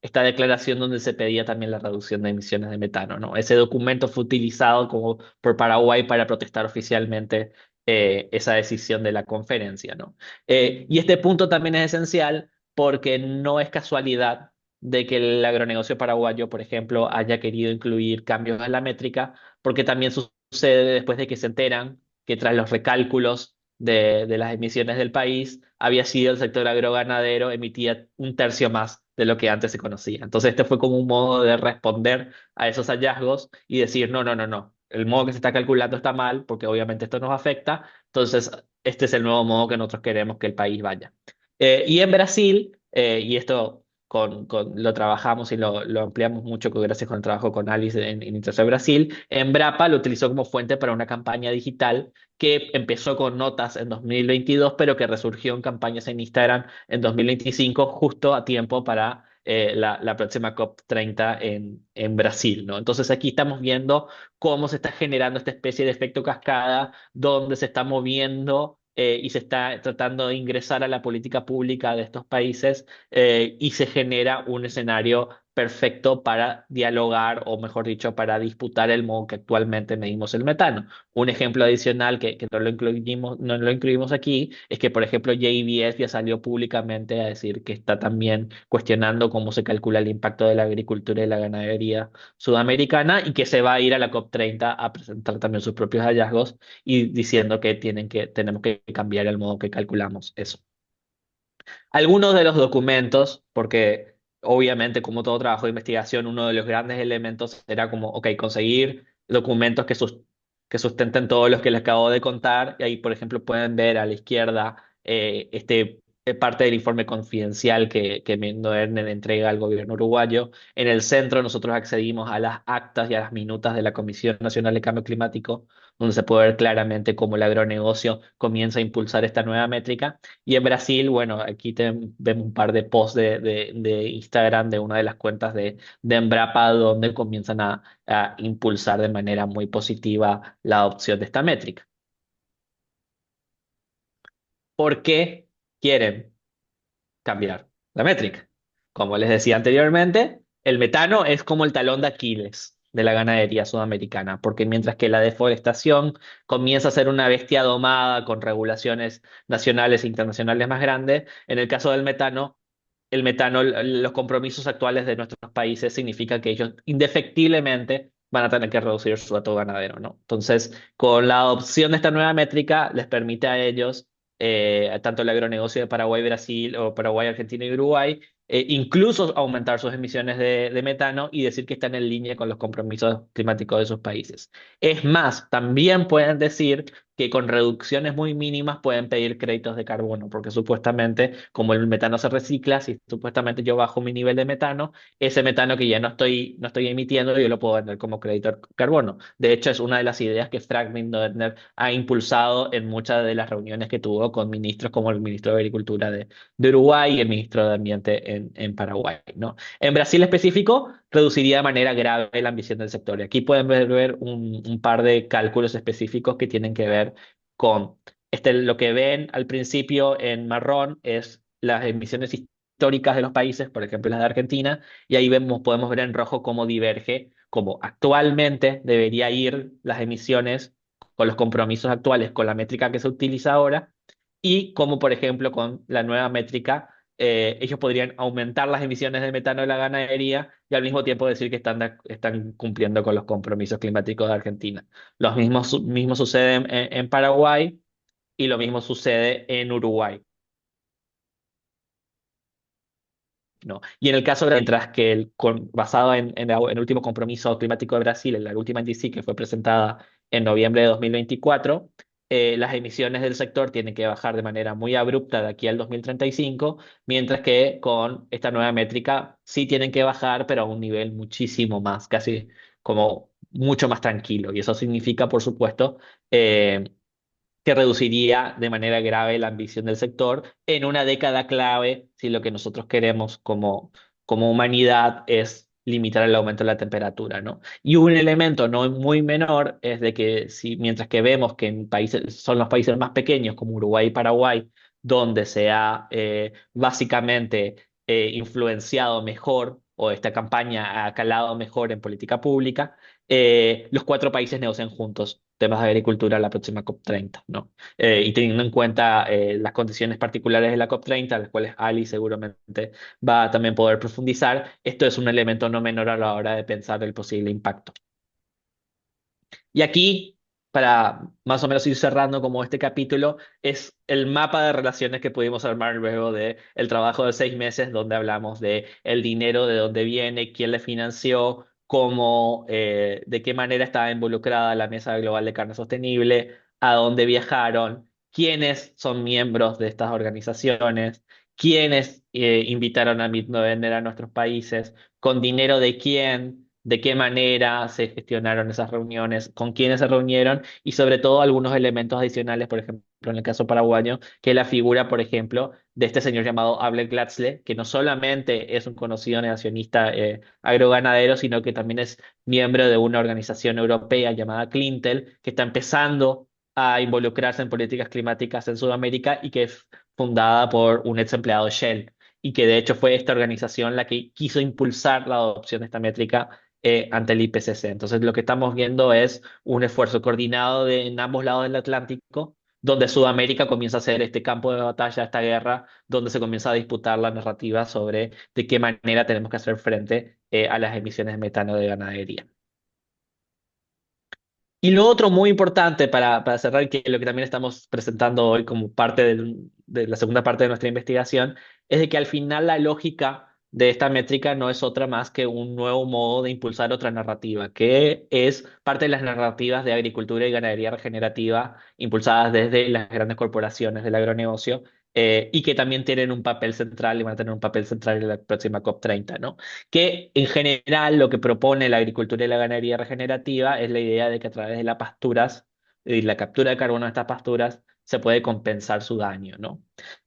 esta declaración donde se pedía también la reducción de emisiones de metano, ¿no? Ese documento fue utilizado como por Paraguay para protestar oficialmente esa decisión de la conferencia, ¿no? Y este punto también es esencial porque no es casualidad de que el agronegocio paraguayo, por ejemplo, haya querido incluir cambios en la métrica, porque también sucede después de que se enteran que tras los recálculos de las emisiones del país, había sido el sector agroganadero, emitía un tercio más de lo que antes se conocía. Entonces, este fue como un modo de responder a esos hallazgos y decir, no, no, no, no, el modo que se está calculando está mal, porque obviamente esto nos afecta, entonces este es el nuevo modo que nosotros queremos que el país vaya. Y en Brasil, y esto lo trabajamos y lo ampliamos mucho gracias con el trabajo con Alice en Intercept Brasil, Embrapa lo utilizó como fuente para una campaña digital que empezó con notas en 2022, pero que resurgió en campañas en Instagram en 2025, justo a tiempo para la próxima COP30 en Brasil, ¿no? Entonces aquí estamos viendo cómo se está generando esta especie de efecto cascada, donde se está moviendo y se está tratando de ingresar a la política pública de estos países y se genera un escenario perfecto para dialogar, o mejor dicho, para disputar el modo que actualmente medimos el metano. Un ejemplo adicional que no lo incluimos aquí es que, por ejemplo, JBS ya salió públicamente a decir que está también cuestionando cómo se calcula el impacto de la agricultura y la ganadería sudamericana y que se va a ir a la COP30 a presentar también sus propios hallazgos y diciendo que tenemos que cambiar el modo que calculamos eso. Algunos de los documentos, porque obviamente como todo trabajo de investigación, uno de los grandes elementos era como, ok, conseguir documentos que sustenten todos los que les acabo de contar. Y ahí, por ejemplo, pueden ver a la izquierda parte del informe confidencial que Mendoerne le entrega al gobierno uruguayo. En el centro nosotros accedimos a las actas y a las minutas de la Comisión Nacional de Cambio Climático, donde se puede ver claramente cómo el agronegocio comienza a impulsar esta nueva métrica. Y en Brasil, bueno, aquí vemos un par de posts de Instagram de una de las cuentas de Embrapa donde comienzan a impulsar de manera muy positiva la adopción de esta métrica. ¿Por qué quieren cambiar la métrica? Como les decía anteriormente, el metano es como el talón de Aquiles de la ganadería sudamericana, porque mientras que la deforestación comienza a ser una bestia domada con regulaciones nacionales e internacionales más grandes, en el caso del metano, los compromisos actuales de nuestros países significa que ellos indefectiblemente van a tener que reducir su dato ganadero, ¿no? Entonces, con la adopción de esta nueva métrica, les permite a ellos, tanto el agronegocio de Paraguay, Brasil, o Paraguay, Argentina y Uruguay, incluso aumentar sus emisiones de metano y decir que están en línea con los compromisos climáticos de sus países. Es más, también pueden decir que con reducciones muy mínimas pueden pedir créditos de carbono, porque supuestamente, como el metano se recicla, si supuestamente yo bajo mi nivel de metano, ese metano que ya no estoy emitiendo, yo lo puedo vender como crédito de carbono. De hecho, es una de las ideas que Frank Lindner ha impulsado en muchas de las reuniones que tuvo con ministros como el ministro de Agricultura de Uruguay y el ministro de Ambiente en Paraguay, ¿no? En Brasil específico, reduciría de manera grave la ambición del sector. Y aquí pueden ver un par de cálculos específicos que tienen que ver con lo que ven al principio en marrón es las emisiones históricas de los países, por ejemplo las de Argentina, y ahí podemos ver en rojo cómo diverge, cómo actualmente debería ir las emisiones con los compromisos actuales, con la métrica que se utiliza ahora, y cómo, por ejemplo, con la nueva métrica, ellos podrían aumentar las emisiones de metano de la ganadería y al mismo tiempo decir que están cumpliendo con los compromisos climáticos de Argentina. Mismo sucede en Paraguay y lo mismo sucede en Uruguay, ¿no? Y en el caso de mientras que basado en el último compromiso climático de Brasil, en la última NDC que fue presentada en noviembre de 2024, las emisiones del sector tienen que bajar de manera muy abrupta de aquí al 2035, mientras que con esta nueva métrica sí tienen que bajar, pero a un nivel muchísimo más, casi como mucho más tranquilo. Y eso significa, por supuesto, que reduciría de manera grave la ambición del sector en una década clave si lo que nosotros queremos como humanidad es limitar el aumento de la temperatura, ¿no? Y un elemento no muy menor es de que si, mientras que vemos que en países, son los países más pequeños como Uruguay y Paraguay, donde se ha básicamente influenciado mejor o esta campaña ha calado mejor en política pública, los cuatro países negocian juntos temas de agricultura en la próxima COP30, ¿no? Y teniendo en cuenta las condiciones particulares de la COP30, las cuales Ali seguramente va a también poder profundizar, esto es un elemento no menor a la hora de pensar el posible impacto. Y aquí, para más o menos ir cerrando como este capítulo, es el mapa de relaciones que pudimos armar luego de el trabajo de 6 meses, donde hablamos de el dinero, de dónde viene, quién le financió, cómo, de qué manera estaba involucrada la Mesa Global de Carne Sostenible, a dónde viajaron, quiénes son miembros de estas organizaciones, quiénes invitaron a vender a nuestros países, con dinero de quién, de qué manera se gestionaron esas reuniones, con quiénes se reunieron y sobre todo algunos elementos adicionales, por ejemplo, en el caso paraguayo, que es la figura, por ejemplo, de este señor llamado Abel Glatzel, que no solamente es un conocido negacionista agroganadero, sino que también es miembro de una organización europea llamada Clintel, que está empezando a involucrarse en políticas climáticas en Sudamérica y que es fundada por un ex empleado de Shell y que de hecho fue esta organización la que quiso impulsar la adopción de esta métrica ante el IPCC. Entonces, lo que estamos viendo es un esfuerzo coordinado en ambos lados del Atlántico, donde Sudamérica comienza a ser este campo de batalla, esta guerra, donde se comienza a disputar la narrativa sobre de qué manera tenemos que hacer frente a las emisiones de metano de ganadería. Y lo otro muy importante para cerrar, que lo que también estamos presentando hoy como parte de la segunda parte de nuestra investigación, es de que al final la lógica de esta métrica no es otra más que un nuevo modo de impulsar otra narrativa, que es parte de las narrativas de agricultura y ganadería regenerativa impulsadas desde las grandes corporaciones del agronegocio, y que también tienen un papel central y van a tener un papel central en la próxima COP30, ¿no? Que en general lo que propone la agricultura y la ganadería regenerativa es la idea de que a través de las pasturas y la captura de carbono de estas pasturas se puede compensar su daño, ¿no?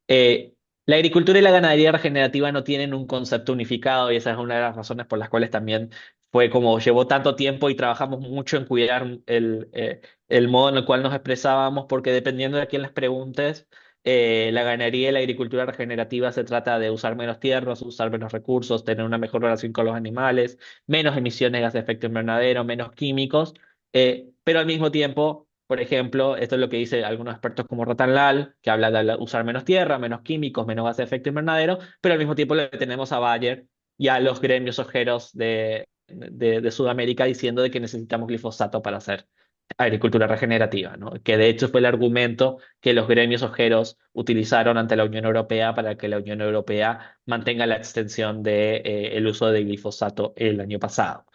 Eh, la agricultura y la ganadería regenerativa no tienen un concepto unificado y esa es una de las razones por las cuales también fue como llevó tanto tiempo y trabajamos mucho en cuidar el modo en el cual nos expresábamos, porque dependiendo de a quién les preguntes, la ganadería y la agricultura regenerativa se trata de usar menos tierras, usar menos recursos, tener una mejor relación con los animales, menos emisiones de gases de efecto invernadero, menos químicos, pero al mismo tiempo, por ejemplo, esto es lo que dicen algunos expertos como Ratan Lal, que habla de usar menos tierra, menos químicos, menos gases de efecto invernadero, pero al mismo tiempo le tenemos a Bayer y a los gremios ojeros de Sudamérica diciendo de que necesitamos glifosato para hacer agricultura regenerativa, ¿no? Que de hecho fue el argumento que los gremios ojeros utilizaron ante la Unión Europea para que la Unión Europea mantenga la extensión de, el uso de glifosato el año pasado.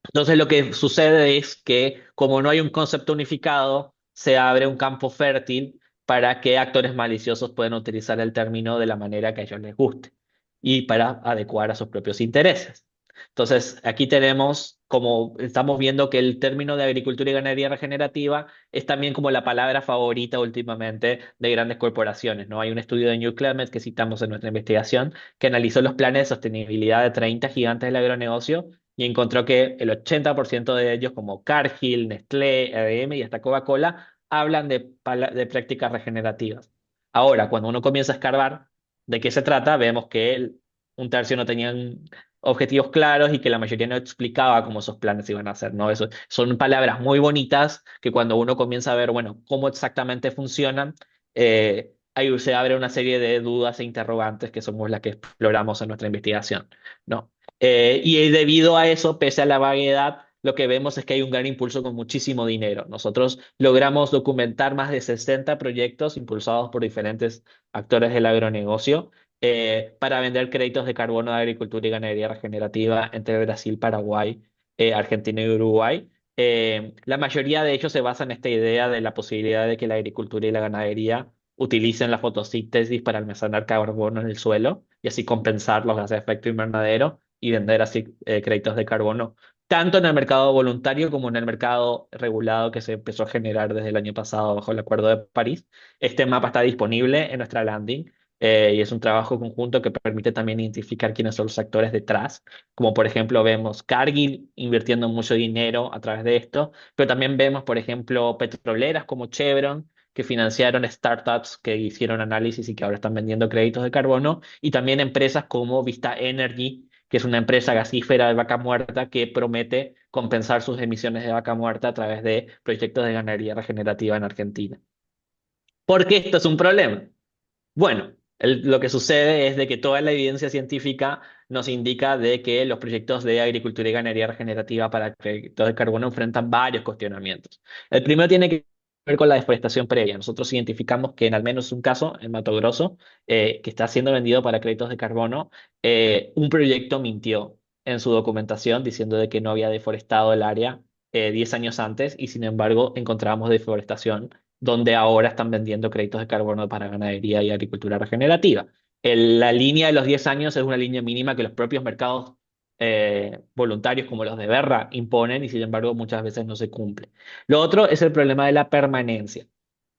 Entonces lo que sucede es que como no hay un concepto unificado, se abre un campo fértil para que actores maliciosos puedan utilizar el término de la manera que a ellos les guste y para adecuar a sus propios intereses. Entonces, aquí tenemos, como estamos viendo que el término de agricultura y ganadería regenerativa es también como la palabra favorita últimamente de grandes corporaciones, ¿no? Hay un estudio de New Climate que citamos en nuestra investigación que analizó los planes de sostenibilidad de 30 gigantes del agronegocio y encontró que el 80% de ellos, como Cargill, Nestlé, IBM y hasta Coca-Cola, hablan de prácticas regenerativas. Ahora, cuando uno comienza a escarbar de qué se trata, vemos que un tercio no tenían objetivos claros y que la mayoría no explicaba cómo esos planes iban a ser, ¿no? Eso, son palabras muy bonitas que cuando uno comienza a ver, bueno, cómo exactamente funcionan, ahí se abre una serie de dudas e interrogantes que somos las que exploramos en nuestra investigación, ¿no? Y debido a eso, pese a la vaguedad, lo que vemos es que hay un gran impulso con muchísimo dinero. Nosotros logramos documentar más de 60 proyectos impulsados por diferentes actores del agronegocio para vender créditos de carbono de agricultura y ganadería regenerativa entre Brasil, Paraguay, Argentina y Uruguay. La mayoría de ellos se basa en esta idea de la posibilidad de que la agricultura y la ganadería utilicen la fotosíntesis para almacenar carbono en el suelo y así compensar los gases de efecto invernadero y vender así créditos de carbono, tanto en el mercado voluntario como en el mercado regulado que se empezó a generar desde el año pasado bajo el Acuerdo de París. Este mapa está disponible en nuestra landing. y es un trabajo conjunto que permite también identificar quiénes son los actores detrás, como por ejemplo vemos Cargill invirtiendo mucho dinero a través de esto, pero también vemos, por ejemplo, petroleras como Chevron, que financiaron startups que hicieron análisis y que ahora están vendiendo créditos de carbono, y también empresas como Vista Energy, que es una empresa gasífera de vaca muerta que promete compensar sus emisiones de vaca muerta a través de proyectos de ganadería regenerativa en Argentina. ¿Por qué esto es un problema? Bueno, lo que sucede es de que toda la evidencia científica nos indica de que los proyectos de agricultura y ganadería regenerativa para créditos de carbono enfrentan varios cuestionamientos. El primero tiene que ver con la deforestación previa. Nosotros identificamos que en al menos un caso, en Mato Grosso, que está siendo vendido para créditos de carbono, un proyecto mintió en su documentación diciendo de que no había deforestado el área 10 años antes y sin embargo encontramos deforestación donde ahora están vendiendo créditos de carbono para ganadería y agricultura regenerativa. La línea de los 10 años es una línea mínima que los propios mercados voluntarios como los de Berra imponen y sin embargo muchas veces no se cumple. Lo otro es el problema de la permanencia.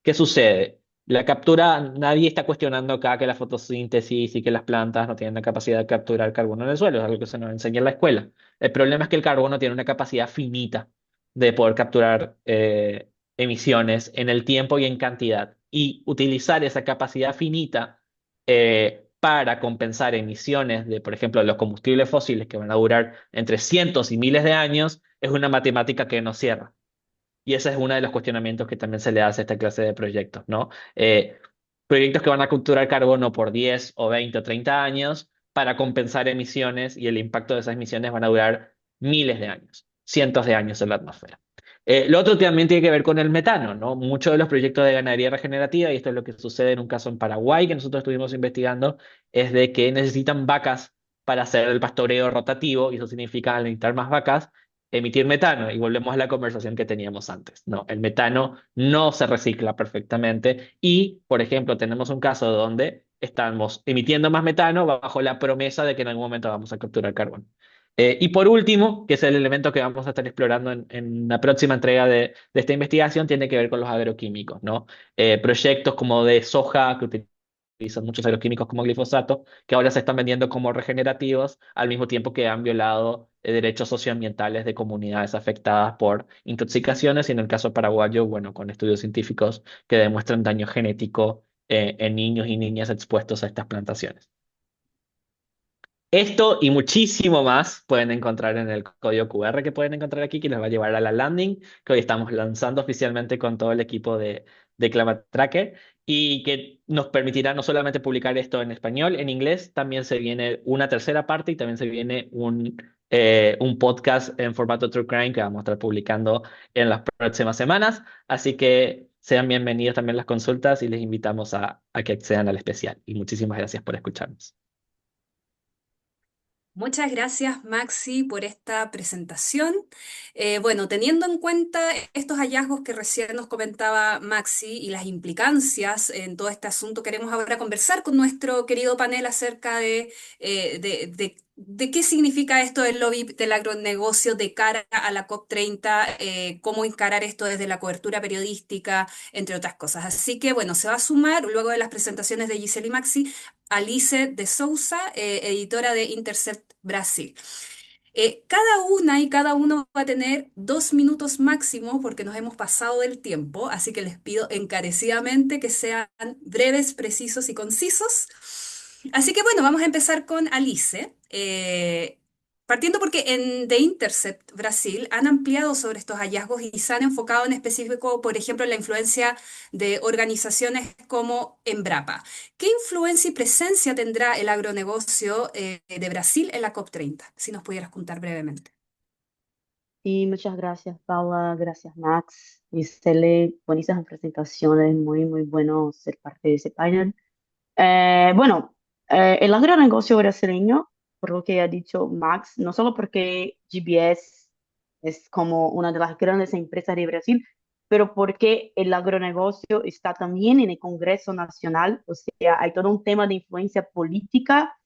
¿Qué sucede? La captura, nadie está cuestionando acá que la fotosíntesis y que las plantas no tienen la capacidad de capturar carbono en el suelo, es algo que se nos enseña en la escuela. El problema es que el carbono tiene una capacidad finita de poder capturar emisiones en el tiempo y en cantidad. Y utilizar esa capacidad finita para compensar emisiones de, por ejemplo, los combustibles fósiles que van a durar entre cientos y miles de años, es una matemática que no cierra. Y ese es uno de los cuestionamientos que también se le hace a esta clase de proyectos, ¿no? Proyectos que van a capturar carbono por 10 o 20 o 30 años para compensar emisiones y el impacto de esas emisiones van a durar miles de años, cientos de años en la atmósfera. Lo otro también tiene que ver con el metano, ¿no? Muchos de los proyectos de ganadería regenerativa, y esto es lo que sucede en un caso en Paraguay que nosotros estuvimos investigando, es de que necesitan vacas para hacer el pastoreo rotativo, y eso significa al necesitar más vacas, emitir metano y volvemos a la conversación que teníamos antes. No, el metano no se recicla perfectamente y, por ejemplo, tenemos un caso donde estamos emitiendo más metano bajo la promesa de que en algún momento vamos a capturar carbono. Y por último, que es el elemento que vamos a estar explorando en la próxima entrega de esta investigación, tiene que ver con los agroquímicos, ¿no? Proyectos como de soja que utilizan muchos agroquímicos como glifosato, que ahora se están vendiendo como regenerativos, al mismo tiempo que han violado derechos socioambientales de comunidades afectadas por intoxicaciones, y en el caso paraguayo, bueno, con estudios científicos que demuestran daño genético en niños y niñas expuestos a estas plantaciones. Esto y muchísimo más pueden encontrar en el código QR que pueden encontrar aquí, que les va a llevar a la landing que hoy estamos lanzando oficialmente con todo el equipo de Climate Tracker y que nos permitirá no solamente publicar esto en español, en inglés, también se viene una tercera parte y también se viene un podcast en formato True Crime que vamos a estar publicando en las próximas semanas. Así que sean bienvenidos también las consultas y les invitamos a que accedan al especial. Y muchísimas gracias por escucharnos. Muchas gracias, Maxi, por esta presentación. Bueno, teniendo en cuenta estos hallazgos que recién nos comentaba Maxi y las implicancias en todo este asunto, queremos ahora conversar con nuestro querido panel acerca de qué significa esto del lobby del agronegocio de cara a la COP30, cómo encarar esto desde la cobertura periodística, entre otras cosas. Así que, bueno, se va a sumar, luego de las presentaciones de Giselle y Maxi, Alice de Souza, editora de Intercept Brasil. Cada una y cada uno va a tener 2 minutos máximo porque nos hemos pasado del tiempo, así que les pido encarecidamente que sean breves, precisos y concisos. Así que bueno, vamos a empezar con Alice. Partiendo porque en The Intercept Brasil han ampliado sobre estos hallazgos y se han enfocado en específico, por ejemplo, en la influencia de organizaciones como Embrapa. ¿Qué influencia y presencia tendrá el agronegocio de Brasil en la COP30? Si nos pudieras contar brevemente. Y muchas gracias, Paula. Gracias, Max. Y Cele, buenísimas presentaciones. Muy, muy bueno ser parte de ese panel. Bueno, el agronegocio brasileño, por lo que ha dicho Max, no solo porque GBS es como una de las grandes empresas de Brasil, pero porque el agronegocio está también en el Congreso Nacional, o sea, hay todo un tema de influencia política.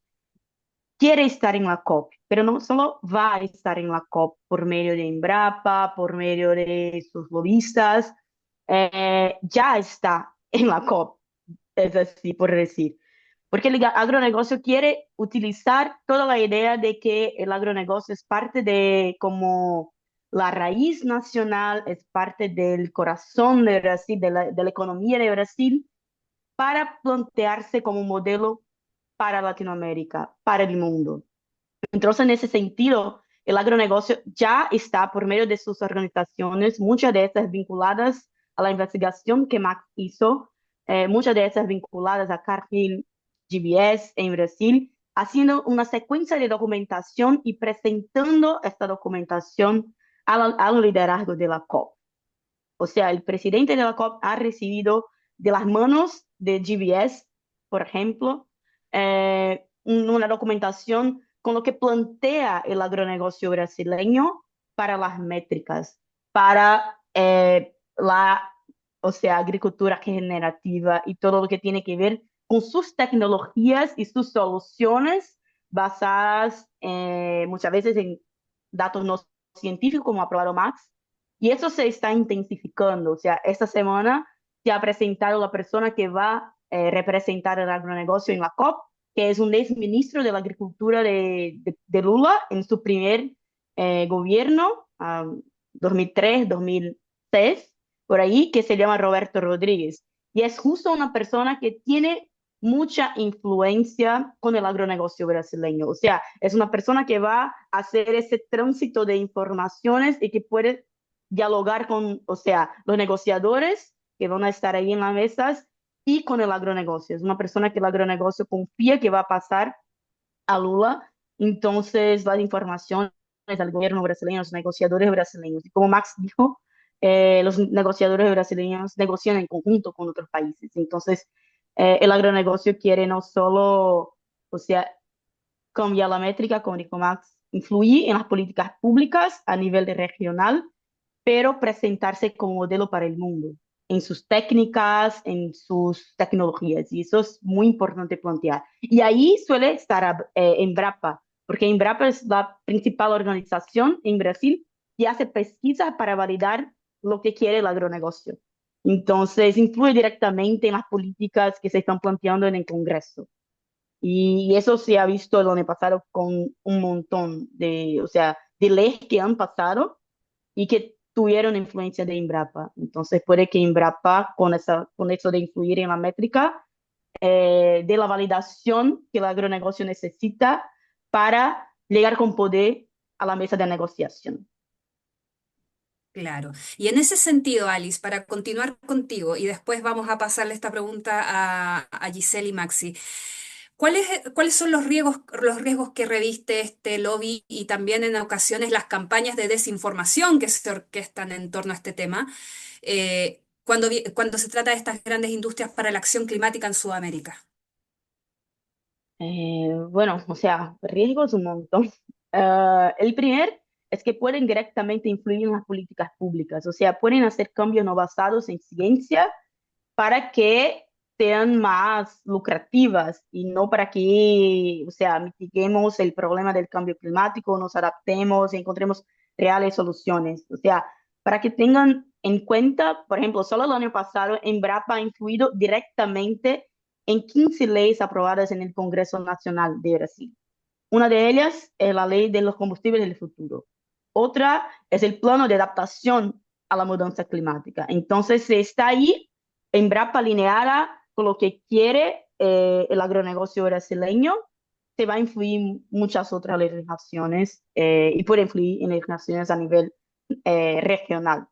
Quiere estar en la COP, pero no solo va a estar en la COP por medio de Embrapa, por medio de sus lobistas, ya está en la COP, es así por decir. porque el agronegocio quiere utilizar toda la idea de que el agronegocio es parte de como la raíz nacional, es parte del corazón de Brasil, de la economía de Brasil, para plantearse como un modelo para Latinoamérica, para el mundo. Entonces, en ese sentido, el agronegocio ya está por medio de sus organizaciones, muchas de estas vinculadas a la investigación que Max hizo, muchas de estas vinculadas a Cargill GBS en Brasil, haciendo una secuencia de documentación y presentando esta documentación al liderazgo de la COP. O sea, el presidente de la COP ha recibido de las manos de GBS, por ejemplo, una documentación con lo que plantea el agronegocio brasileño para las métricas, para o sea, agricultura regenerativa y todo lo que tiene que ver con sus tecnologías y sus soluciones basadas muchas veces en datos no científicos, como ha probado Max, y eso se está intensificando. O sea, esta semana se ha presentado la persona que va a representar el agronegocio en la COP, que es un ex-ministro de la Agricultura de Lula en su primer gobierno, 2003, 2006, por ahí, que se llama Roberto Rodríguez. Y es justo una persona que tiene mucha influencia con el agronegocio brasileño. O sea, es una persona que va a hacer ese tránsito de informaciones y que puede dialogar con, o sea, los negociadores que van a estar ahí en las mesas y con el agronegocio. Es una persona que el agronegocio confía que va a pasar a Lula. Entonces, las informaciones al gobierno brasileño, los negociadores brasileños. Y como Max dijo, los negociadores brasileños negocian en conjunto con otros países. Entonces, el agronegocio quiere no solo, o sea, cambiar la métrica, como dijo Max, influir en las políticas públicas a nivel regional, pero presentarse como modelo para el mundo, en sus técnicas, en sus tecnologías. Y eso es muy importante plantear. Y ahí suele estar Embrapa, porque Embrapa es la principal organización en Brasil que hace pesquisas para validar lo que quiere el agronegocio. Entonces, influye directamente en las políticas que se están planteando en el Congreso. Y eso se ha visto el año pasado con un montón de, o sea, de leyes que han pasado y que tuvieron influencia de Embrapa. Entonces puede que Embrapa, con eso de influir en la métrica, de la validación que el agronegocio necesita para llegar con poder a la mesa de negociación. Claro. Y en ese sentido, Alice, para continuar contigo y después vamos a pasarle esta pregunta a Giselle y Maxi. ¿Cuáles son los riesgos que reviste este lobby y también en ocasiones las campañas de desinformación que se orquestan en torno a este tema cuando se trata de estas grandes industrias para la acción climática en Sudamérica? Bueno, o sea, riesgos un montón. El primer es que pueden directamente influir en las políticas públicas, o sea, pueden hacer cambios no basados en ciencia para que sean más lucrativas y no para que, o sea, mitiguemos el problema del cambio climático, nos adaptemos y encontremos reales soluciones. O sea, para que tengan en cuenta, por ejemplo, solo el año pasado, Embrapa ha influido directamente en 15 leyes aprobadas en el Congreso Nacional de Brasil. Una de ellas es la ley de los combustibles del futuro. Otra es el plano de adaptación a la mudanza climática. Entonces, se está ahí Embrapa alineada con lo que quiere el agronegocio brasileño. Se va a influir en muchas otras legislaciones y puede influir en legislaciones a nivel regional.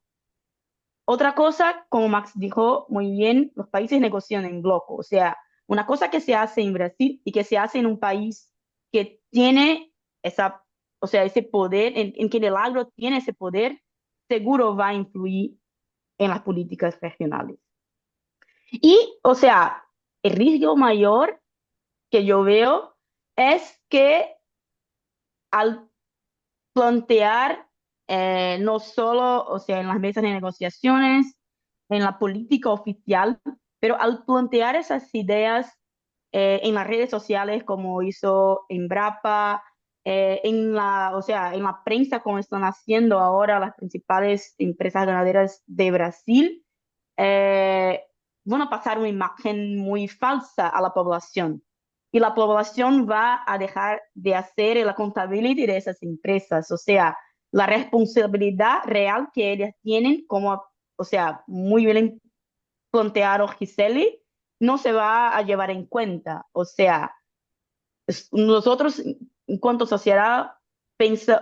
Otra cosa, como Max dijo muy bien, los países negocian en bloco. O sea, una cosa que se hace en Brasil y que se hace en un país que tiene esa, o sea, ese poder, en que el agro tiene ese poder, seguro va a influir en las políticas regionales. Y, o sea, el riesgo mayor que yo veo es que al plantear no solo, o sea, en las mesas de negociaciones, en la política oficial, pero al plantear esas ideas en las redes sociales como hizo Embrapa, o sea, en la prensa como están haciendo ahora las principales empresas ganaderas de Brasil, eh, van a pasar una imagen muy falsa a la población. y la población va a dejar de hacer la contabilidad de esas empresas, o sea, la responsabilidad real que ellas tienen, como, o sea, muy bien planteado Giseli, no se va a llevar en cuenta. O sea, nosotros, en cuanto a sociedad,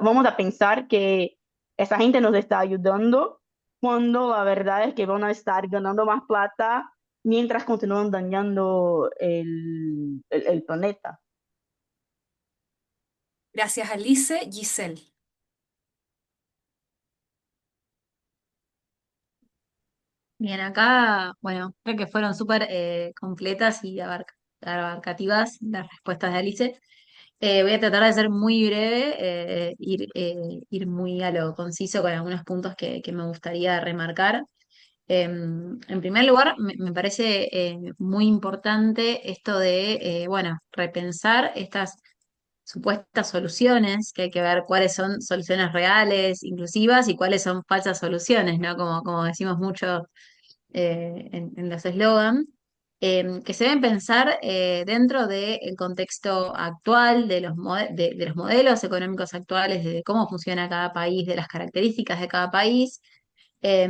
vamos a pensar que esa gente nos está ayudando cuando la verdad es que van a estar ganando más plata mientras continúan dañando el planeta. Gracias, Alice. Giselle. Bien, acá, bueno, creo que fueron súper completas y abarcativas las respuestas de Alice. Voy a tratar de ser muy breve, ir muy a lo conciso con algunos puntos que me gustaría remarcar. En primer lugar, me parece muy importante esto de, bueno, repensar estas supuestas soluciones, que hay que ver cuáles son soluciones reales, inclusivas, y cuáles son falsas soluciones, ¿no? Como decimos mucho en los eslogan, que se deben pensar dentro del contexto actual, de los modelos económicos actuales, de cómo funciona cada país, de las características de cada país. Eh,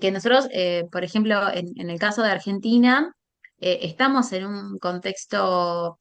que nosotros, por ejemplo, en el caso de Argentina, estamos en un contexto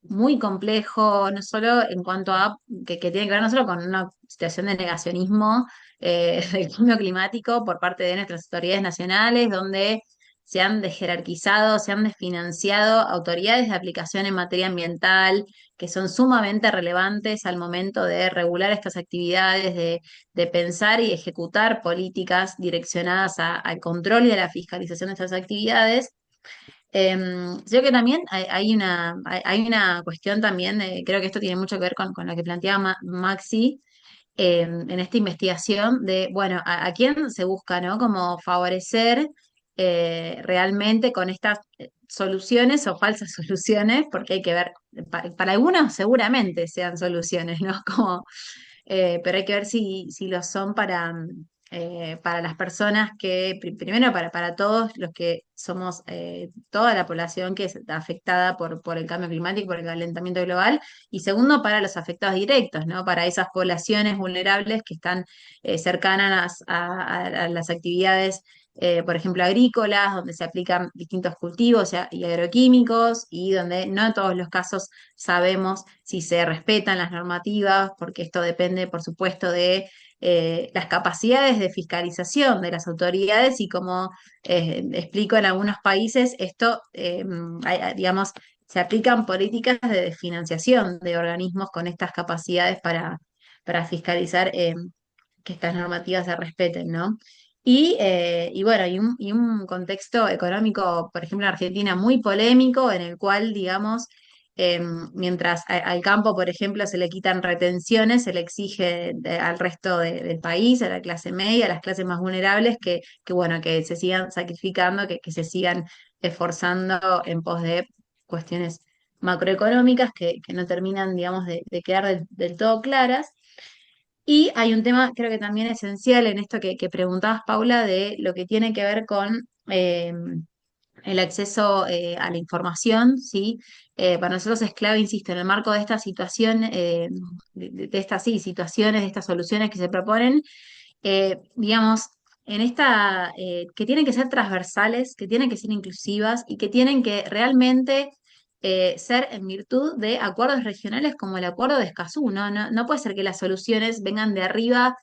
muy complejo, no solo en cuanto a que tiene que ver no solo con una situación de negacionismo del cambio climático por parte de nuestras autoridades nacionales, donde se han desjerarquizado, se han desfinanciado autoridades de aplicación en materia ambiental que son sumamente relevantes al momento de regular estas actividades, de pensar y ejecutar políticas direccionadas al control y a la fiscalización de estas actividades. Creo que también hay una cuestión también, creo que esto tiene mucho que ver con lo que planteaba Maxi, en esta investigación de, bueno, a quién se busca, ¿no? Como favorecer realmente con estas soluciones o falsas soluciones, porque hay que ver, para algunos seguramente sean soluciones, ¿no? Pero hay que ver si lo son para las personas que, primero para todos los que somos, toda la población que es afectada por el cambio climático, por el calentamiento global, y segundo, para los afectados directos, ¿no? Para esas poblaciones vulnerables que están cercanas a las actividades, por ejemplo, agrícolas, donde se aplican distintos cultivos y agroquímicos, y donde no en todos los casos sabemos si se respetan las normativas, porque esto depende, por supuesto, de las capacidades de fiscalización de las autoridades y como explico en algunos países, esto, digamos, se aplican políticas de desfinanciación de organismos con estas capacidades para fiscalizar que estas normativas se respeten, ¿no? Y bueno, y un contexto económico, por ejemplo, en Argentina muy polémico, en el cual, digamos, mientras al campo, por ejemplo, se le quitan retenciones, se le exige al resto del país, a la clase media, a las clases más vulnerables, bueno, que se sigan sacrificando, que se sigan esforzando en pos de cuestiones macroeconómicas que no terminan, digamos, de quedar del todo claras. Y hay un tema, creo que también esencial en esto que preguntabas, Paula, de lo que tiene que ver con el acceso a la información, ¿sí? Para nosotros es clave, insisto, en el marco de esta situación, de estas sí, situaciones, de estas soluciones que se proponen, digamos, que tienen que ser transversales, que tienen que ser inclusivas y que tienen que realmente ser en virtud de acuerdos regionales como el acuerdo de Escazú, ¿no? No puede ser que las soluciones vengan de arriba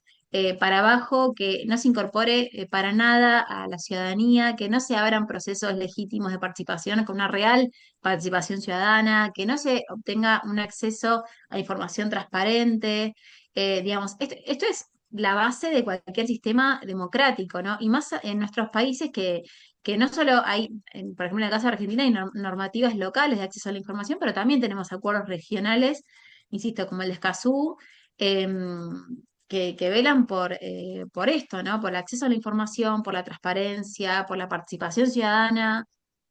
para abajo, que no se incorpore para nada a la ciudadanía, que no se abran procesos legítimos de participación con una real participación ciudadana, que no se obtenga un acceso a información transparente. Digamos, esto es la base de cualquier sistema democrático, ¿no? Y más en nuestros países que no solo hay, por ejemplo, en el caso de Argentina hay normativas locales de acceso a la información, pero también tenemos acuerdos regionales, insisto, como el de Escazú, que velan por esto, ¿no? Por el acceso a la información, por la transparencia, por la participación ciudadana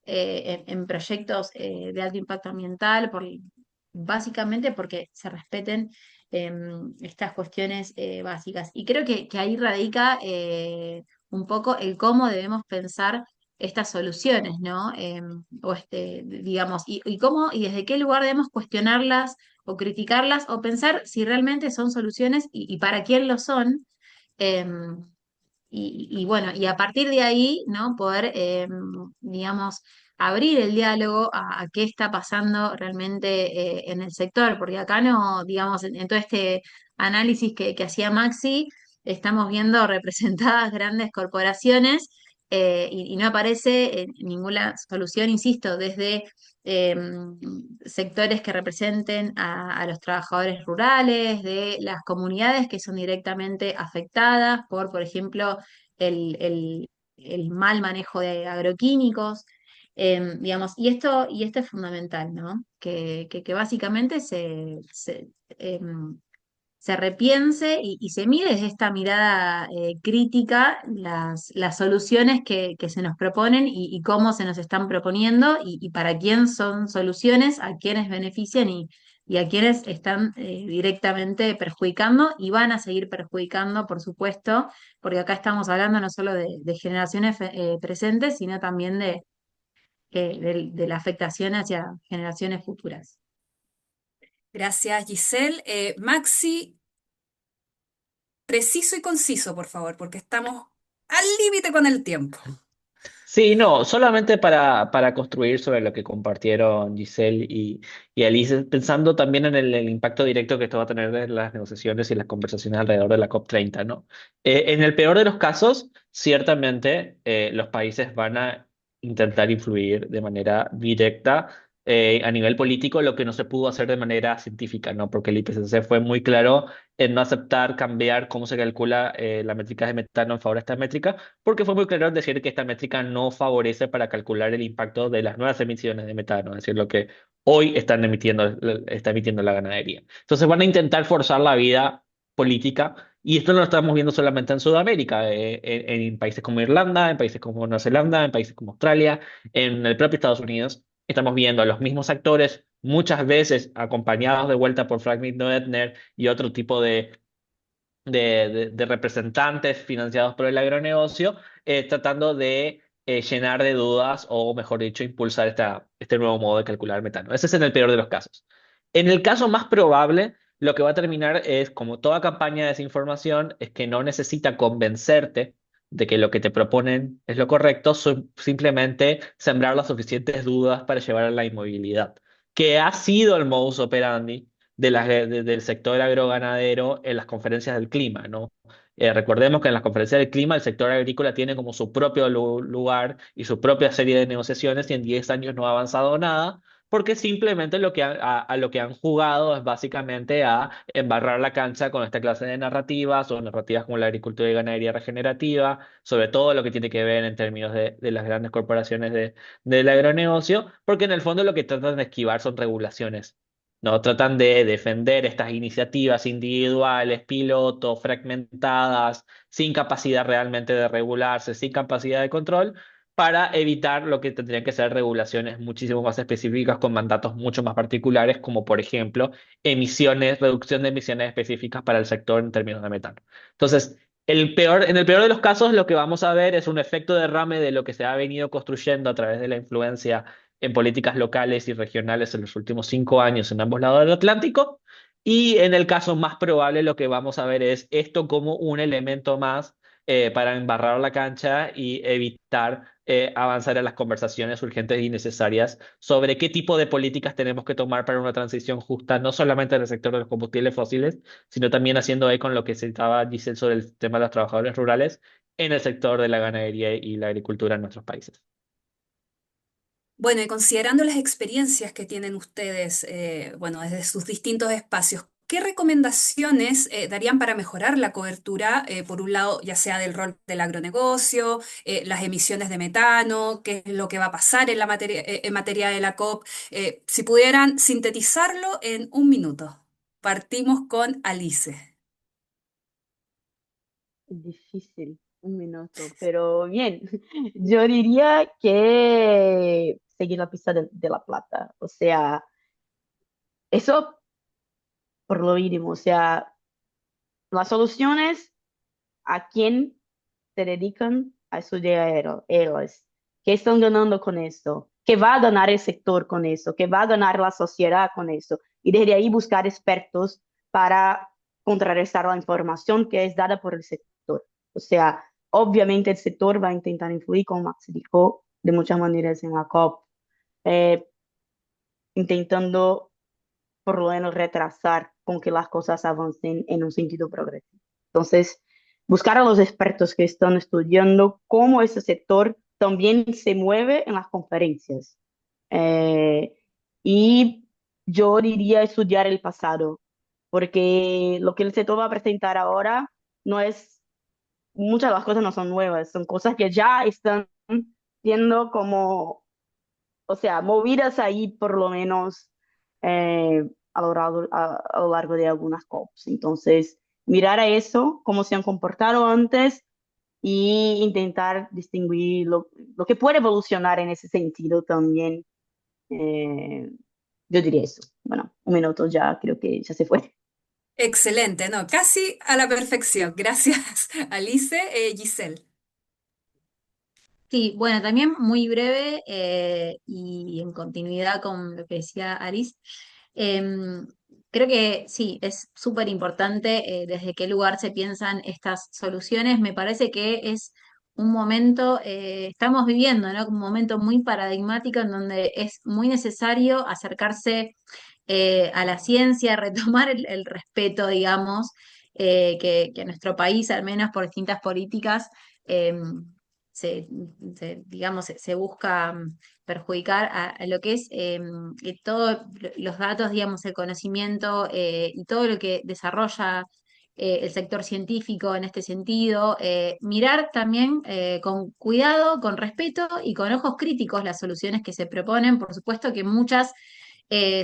en proyectos de alto impacto ambiental, básicamente porque se respeten estas cuestiones básicas. Y creo que ahí radica un poco el cómo debemos pensar estas soluciones, ¿no? O digamos, y cómo y desde qué lugar debemos cuestionarlas o criticarlas o pensar si realmente son soluciones y para quién lo son. em, y bueno, y a partir de ahí, ¿no? Poder, digamos, abrir el diálogo a qué está pasando realmente en el sector, porque acá no, digamos, en todo este análisis que hacía Maxi, estamos viendo representadas grandes corporaciones y no aparece ninguna solución, insisto, desde eh, sectores que representen a los trabajadores rurales, de las comunidades que son directamente afectadas por ejemplo, el mal manejo de agroquímicos, digamos, y esto es fundamental, ¿no? Que básicamente se repiense y se mire desde esta mirada crítica las soluciones que se nos proponen y cómo se nos están proponiendo y para quién son soluciones, a quiénes benefician y a quienes están directamente perjudicando y van a seguir perjudicando, por supuesto, porque acá estamos hablando no solo de generaciones presentes, sino también de la afectación hacia generaciones futuras. Gracias, Giselle. Maxi, preciso y conciso, por favor, porque estamos al límite con el tiempo. Sí, no, solamente para construir sobre lo que compartieron Giselle y Alice, pensando también en el impacto directo que esto va a tener en las negociaciones y las conversaciones alrededor de la COP30, ¿no? En el peor de los casos, ciertamente los países van a intentar influir de manera directa a nivel político lo que no se pudo hacer de manera científica, ¿no? Porque el IPCC fue muy claro en no aceptar cambiar cómo se calcula la métrica de metano en favor de esta métrica porque fue muy claro en decir que esta métrica no favorece para calcular el impacto de las nuevas emisiones de metano, es decir, lo que hoy está emitiendo la ganadería. Entonces van a intentar forzar la vida política y esto no lo estamos viendo solamente en Sudamérica, en países como Irlanda, en países como Nueva Zelanda, en países como Australia, en el propio Estados Unidos. Estamos viendo a los mismos actores, muchas veces acompañados de vuelta por Frank Noether y otro tipo de representantes financiados por el agronegocio, tratando de llenar de dudas o, mejor dicho, impulsar este nuevo modo de calcular metano. Ese es en el peor de los casos. En el caso más probable, lo que va a terminar es, como toda campaña de desinformación, es que no necesita convencerte de que lo que te proponen es lo correcto, simplemente sembrar las suficientes dudas para llevar a la inmovilidad, que ha sido el modus operandi del sector agroganadero en las conferencias del clima, ¿no? Recordemos que en las conferencias del clima el sector agrícola tiene como su propio lugar y su propia serie de negociaciones y en 10 años no ha avanzado nada porque simplemente a lo que han jugado es básicamente a embarrar la cancha con esta clase de narrativas o narrativas como la agricultura y ganadería regenerativa, sobre todo lo que tiene que ver en términos de las grandes corporaciones del agronegocio, porque en el fondo lo que tratan de esquivar son regulaciones. No, tratan de defender estas iniciativas individuales, piloto, fragmentadas, sin capacidad realmente de regularse, sin capacidad de control, para evitar lo que tendrían que ser regulaciones muchísimo más específicas con mandatos mucho más particulares, como por ejemplo reducción de emisiones específicas para el sector en términos de metano. Entonces, en el peor de los casos, lo que vamos a ver es un efecto derrame de lo que se ha venido construyendo a través de la influencia en políticas locales y regionales en los últimos 5 años en ambos lados del Atlántico. Y en el caso más probable, lo que vamos a ver es esto como un elemento más para embarrar la cancha y evitar avanzar en las conversaciones urgentes y necesarias sobre qué tipo de políticas tenemos que tomar para una transición justa, no solamente en el sector de los combustibles fósiles, sino también haciendo eco en lo que citaba Giselle sobre el tema de los trabajadores rurales en el sector de la ganadería y la agricultura en nuestros países. Bueno, y considerando las experiencias que tienen ustedes, bueno, desde sus distintos espacios, ¿qué recomendaciones darían para mejorar la cobertura, por un lado, ya sea del rol del agronegocio, las emisiones de metano, qué es lo que va a pasar en materia de la COP? Si pudieran sintetizarlo en un minuto. Partimos con Alice. Difícil, un minuto, pero bien. Yo diría que seguir la pista de La Plata. O sea, eso por lo mínimo. O sea, las soluciones a quién se dedican a estudiar ellos. ¿Qué están ganando con esto? ¿Qué va a ganar el sector con eso? ¿Qué va a ganar la sociedad con eso? Y desde ahí buscar expertos para contrarrestar la información que es dada por el sector. O sea, obviamente el sector va a intentar influir, como Max dijo, de muchas maneras en la COP, eh, intentando por lo menos retrasar con que las cosas avancen en un sentido progresivo. Entonces, buscar a los expertos que están estudiando cómo ese sector también se mueve en las conferencias. Eh, y yo diría estudiar el pasado, porque lo que el sector va a presentar ahora no es, muchas de las cosas no son nuevas, son cosas que ya están siendo como, o sea, movidas ahí por lo menos a lo largo de algunas COPs. Entonces, mirar a eso, cómo se han comportado antes y intentar distinguir lo que puede evolucionar en ese sentido también. eh, yo diría eso. Bueno, un minuto ya creo que ya se fue. Excelente, no, casi a la perfección. Gracias, Alice. Giselle. Sí, bueno, también muy breve y en continuidad con lo que decía Aris. em, Creo que sí, es súper importante desde qué lugar se piensan estas soluciones. Me parece que es un momento, estamos viviendo, ¿no? Un momento muy paradigmático en donde es muy necesario acercarse a la ciencia, retomar el respeto, digamos, que nuestro país, al menos por distintas políticas, em, se, digamos, se busca perjudicar a lo que es todos los datos, digamos, el conocimiento y todo lo que desarrolla el sector científico en este sentido. Mirar también con cuidado, con respeto y con ojos críticos las soluciones que se proponen. Por supuesto que muchas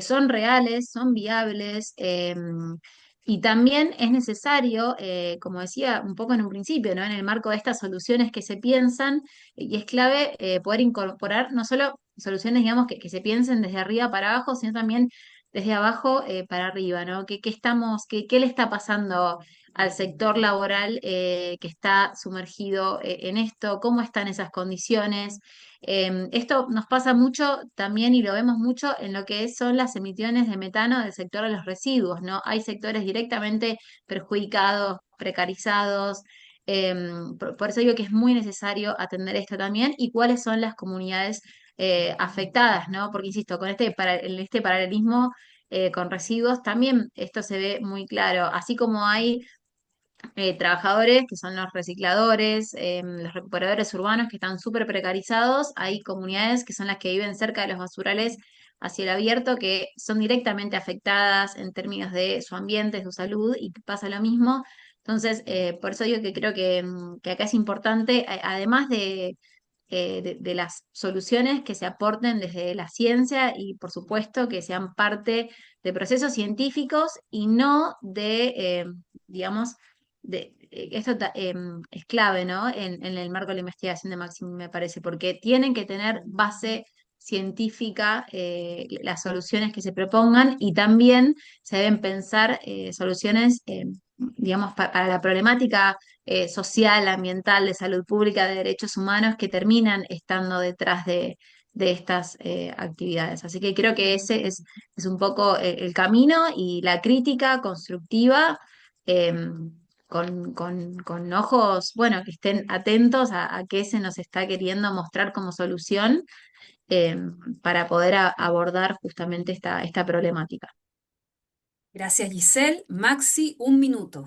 son reales, son viables. Y también es necesario, como decía un poco en un principio, ¿no? En el marco de estas soluciones que se piensan, y es clave poder incorporar no solo soluciones, digamos, que se piensen desde arriba para abajo, sino también desde abajo para arriba, ¿no? ¿Qué le está pasando al sector laboral que está sumergido en esto? ¿Cómo están esas condiciones? Esto nos pasa mucho también y lo vemos mucho en lo que son las emisiones de metano del sector de los residuos, ¿no? Hay sectores directamente perjudicados, precarizados. Por eso digo que es muy necesario atender esto también y cuáles son las comunidades afectadas, ¿no? Porque, insisto, en este paralelismo con residuos también esto se ve muy claro, así como hay trabajadores, que son los recicladores, los recuperadores urbanos que están súper precarizados. Hay comunidades que son las que viven cerca de los basurales hacia el abierto, que son directamente afectadas en términos de su ambiente, su salud, y pasa lo mismo. Entonces, por eso digo que creo que acá es importante, además de las soluciones que se aporten desde la ciencia y, por supuesto, que sean parte de procesos científicos y no digamos, es clave, ¿no? En el marco de la investigación de Maxim, me parece, porque tienen que tener base científica las soluciones que se propongan y también se deben pensar soluciones, digamos, para la problemática social, ambiental, de salud pública, de derechos humanos que terminan estando detrás de estas actividades. Así que creo que ese es un poco el camino y la crítica constructiva. Con ojos, bueno, que estén atentos a qué se nos está queriendo mostrar como solución eh, para poder abordar justamente esta problemática. Gracias, Giselle. Maxi, un minuto.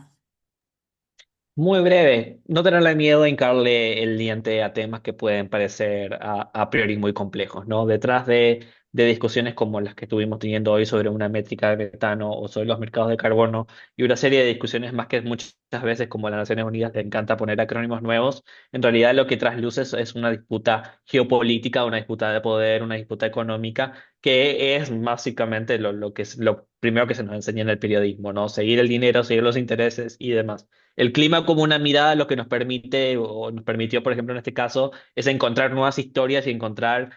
Muy breve, no tenerle miedo a hincarle el diente a temas que pueden parecer a priori muy complejos, ¿no? Detrás de discusiones como las que estuvimos teniendo hoy sobre una métrica de metano o sobre los mercados de carbono y una serie de discusiones más que muchas veces, como a las Naciones Unidas le encanta poner acrónimos nuevos, en realidad lo que trasluce es una disputa geopolítica, una disputa de poder, una disputa económica, que es básicamente lo que es lo primero que se nos enseña en el periodismo, ¿no? Seguir el dinero, seguir los intereses y demás. El clima como una mirada lo que nos permite o nos permitió, por ejemplo, en este caso, es encontrar nuevas historias y encontrar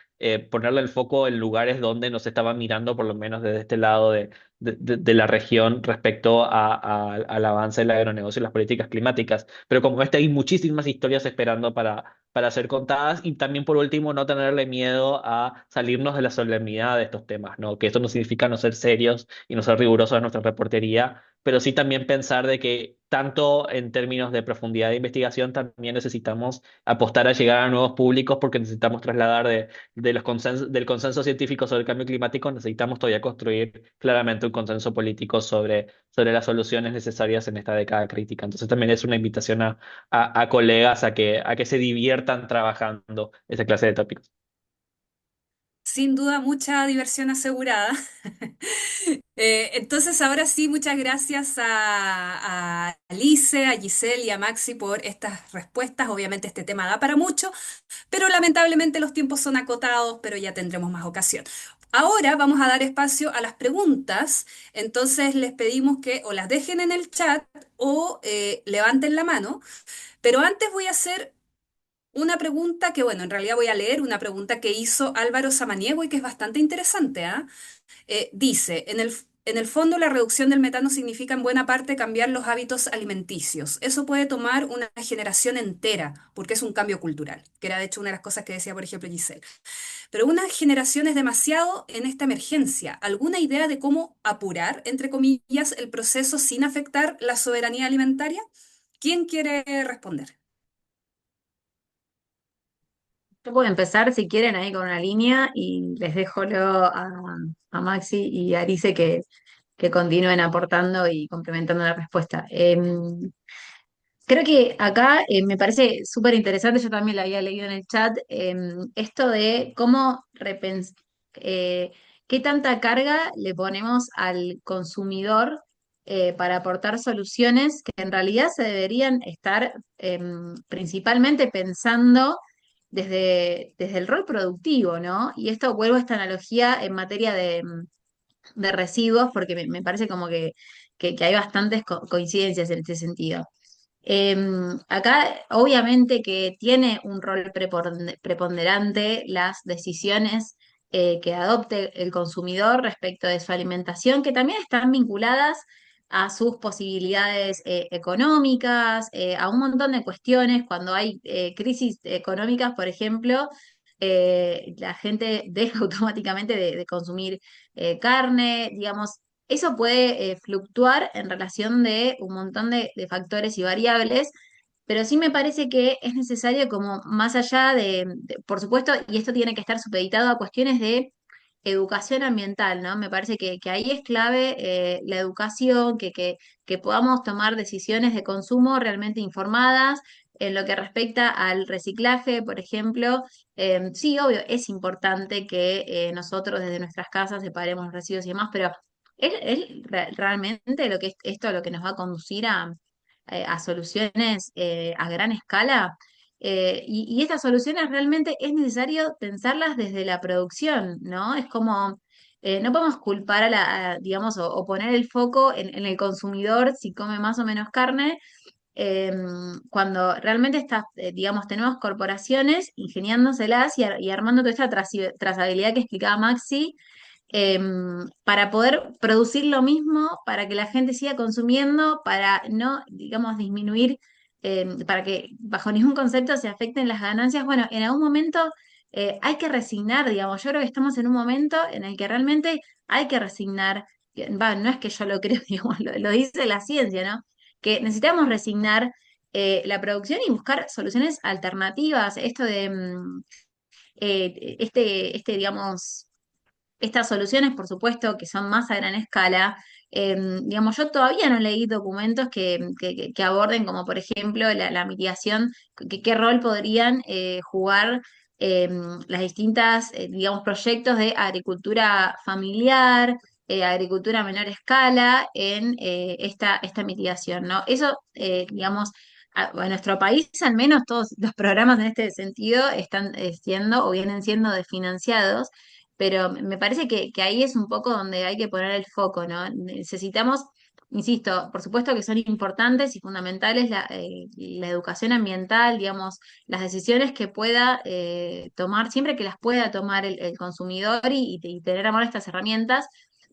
ponerle el foco en lugares donde no se estaba mirando, por lo menos desde este lado de la región, respecto al avance del agronegocio y las políticas climáticas. Pero como este, hay muchísimas historias esperando para ser contadas y también, por último, no tenerle miedo a salirnos de la solemnidad de estos temas, ¿no? Que esto no significa no ser serios y no ser rigurosos en nuestra reportería, pero sí también pensar de que tanto en términos de profundidad de investigación también necesitamos apostar a llegar a nuevos públicos porque necesitamos trasladar del consenso científico sobre el cambio climático, necesitamos todavía construir claramente un consenso político sobre las soluciones necesarias en esta década crítica. Entonces también es una invitación a colegas a que se diviertan trabajando esa clase de tópicos. Sin duda, mucha diversión asegurada. Entonces, ahora sí, muchas gracias a Alice, a Giselle y a Maxi por estas respuestas. Obviamente este tema da para mucho, pero lamentablemente los tiempos son acotados, pero ya tendremos más ocasión. Ahora vamos a dar espacio a las preguntas, entonces les pedimos que o las dejen en el chat o levanten la mano, pero antes voy a hacer una pregunta que, bueno, en realidad voy a leer una pregunta que hizo Álvaro Samaniego y que es bastante interesante, ¿ah? Dice, en el fondo la reducción del metano significa en buena parte cambiar los hábitos alimenticios. Eso puede tomar una generación entera, porque es un cambio cultural, que era de hecho una de las cosas que decía, por ejemplo, Giselle. Pero una generación es demasiado en esta emergencia. ¿Alguna idea de cómo apurar, entre comillas, el proceso sin afectar la soberanía alimentaria? ¿Quién quiere responder? Yo puedo empezar si quieren ahí con una línea y les dejo luego a Maxi y a Arice que continúen aportando y complementando la respuesta. Creo que acá me parece súper interesante, yo también lo había leído en el chat, esto de cómo eh, qué tanta carga le ponemos al consumidor para aportar soluciones que en realidad se deberían estar principalmente pensando desde el rol productivo, ¿no? Y esto vuelvo a esta analogía en materia de residuos, porque me parece como que hay bastantes coincidencias en este sentido. Acá, obviamente, que tiene un rol preponderante las decisiones que adopte el consumidor respecto de su alimentación, que también están vinculadas a sus posibilidades económicas, a un montón de cuestiones. Cuando hay crisis económicas, por ejemplo, la gente deja automáticamente de consumir carne, digamos. Eso puede fluctuar en relación de un montón de factores y variables, pero sí me parece que es necesario como más allá por supuesto, y esto tiene que estar supeditado a cuestiones de educación ambiental, ¿no? Me parece que ahí es clave la educación, que podamos tomar decisiones de consumo realmente informadas. En lo que respecta al reciclaje, por ejemplo, sí, obvio, es importante que nosotros desde nuestras casas separemos los residuos y demás, pero realmente lo que esto lo que nos va a conducir a soluciones a gran escala. Y estas soluciones realmente es necesario pensarlas desde la producción, ¿no? Es como, no podemos culpar digamos, o poner el foco en el consumidor si come más o menos carne, eh, cuando realmente digamos, tenemos corporaciones ingeniándoselas y armando toda esta trazabilidad que explicaba Maxi, para poder producir lo mismo, para que la gente siga consumiendo, para no, digamos, disminuir, para que bajo ningún concepto se afecten las ganancias. Bueno, en algún momento hay que resignar, digamos, yo creo que estamos en un momento en el que realmente hay que resignar, no es que yo lo creo, digamos, lo dice la ciencia, ¿no? Que necesitamos resignar la producción y buscar soluciones alternativas. Esto de digamos, estas soluciones, por supuesto, que son más a gran escala. Digamos, yo todavía no leí documentos que aborden, como por ejemplo la mitigación, qué rol podrían jugar eh, las distintas, digamos, proyectos de agricultura familiar, agricultura a menor escala en esta mitigación, ¿no? Eso, digamos, en nuestro país, al menos todos los programas en este sentido están siendo o vienen siendo desfinanciados, pero me parece que ahí es un poco donde hay que poner el foco, ¿no? Necesitamos insisto, por supuesto que son importantes y fundamentales la educación ambiental, digamos, las decisiones que pueda tomar, siempre que las pueda tomar el consumidor y tener amor a estas herramientas,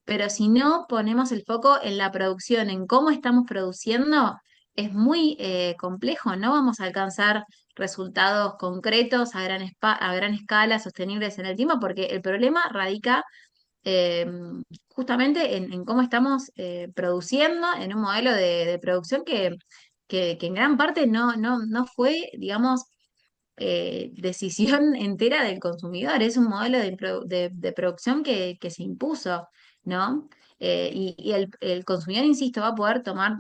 pero si no ponemos el foco en la producción, en cómo estamos produciendo, es muy complejo, no vamos a alcanzar resultados concretos a gran escala, sostenibles en el tiempo, porque el problema radica eh, justamente en cómo estamos produciendo, en un modelo de producción que en gran parte no fue, digamos, decisión entera del consumidor, es un modelo de producción que se impuso, ¿no? Y el consumidor, insisto, va a poder tomar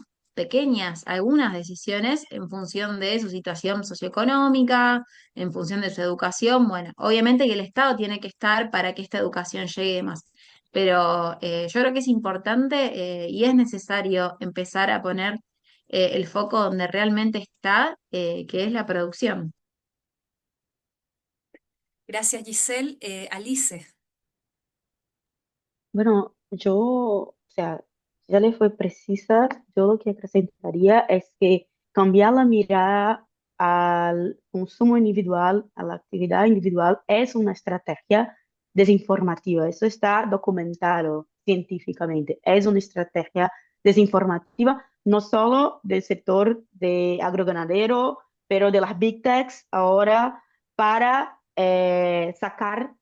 algunas decisiones en función de su situación socioeconómica, en función de su educación. Bueno, obviamente que el Estado tiene que estar para que esta educación llegue y demás. Pero yo creo que es importante y es necesario empezar a poner el foco donde realmente está, que es la producción. Gracias, Giselle. Alice. Bueno, yo, o sea, ya le fue precisa, yo lo que acrescentaría es que cambiar la mirada al consumo individual, a la actividad individual, es una estrategia desinformativa. Eso está documentado científicamente. Es una estrategia desinformativa, no solo del sector de agroganadero, pero de las big techs ahora para sacar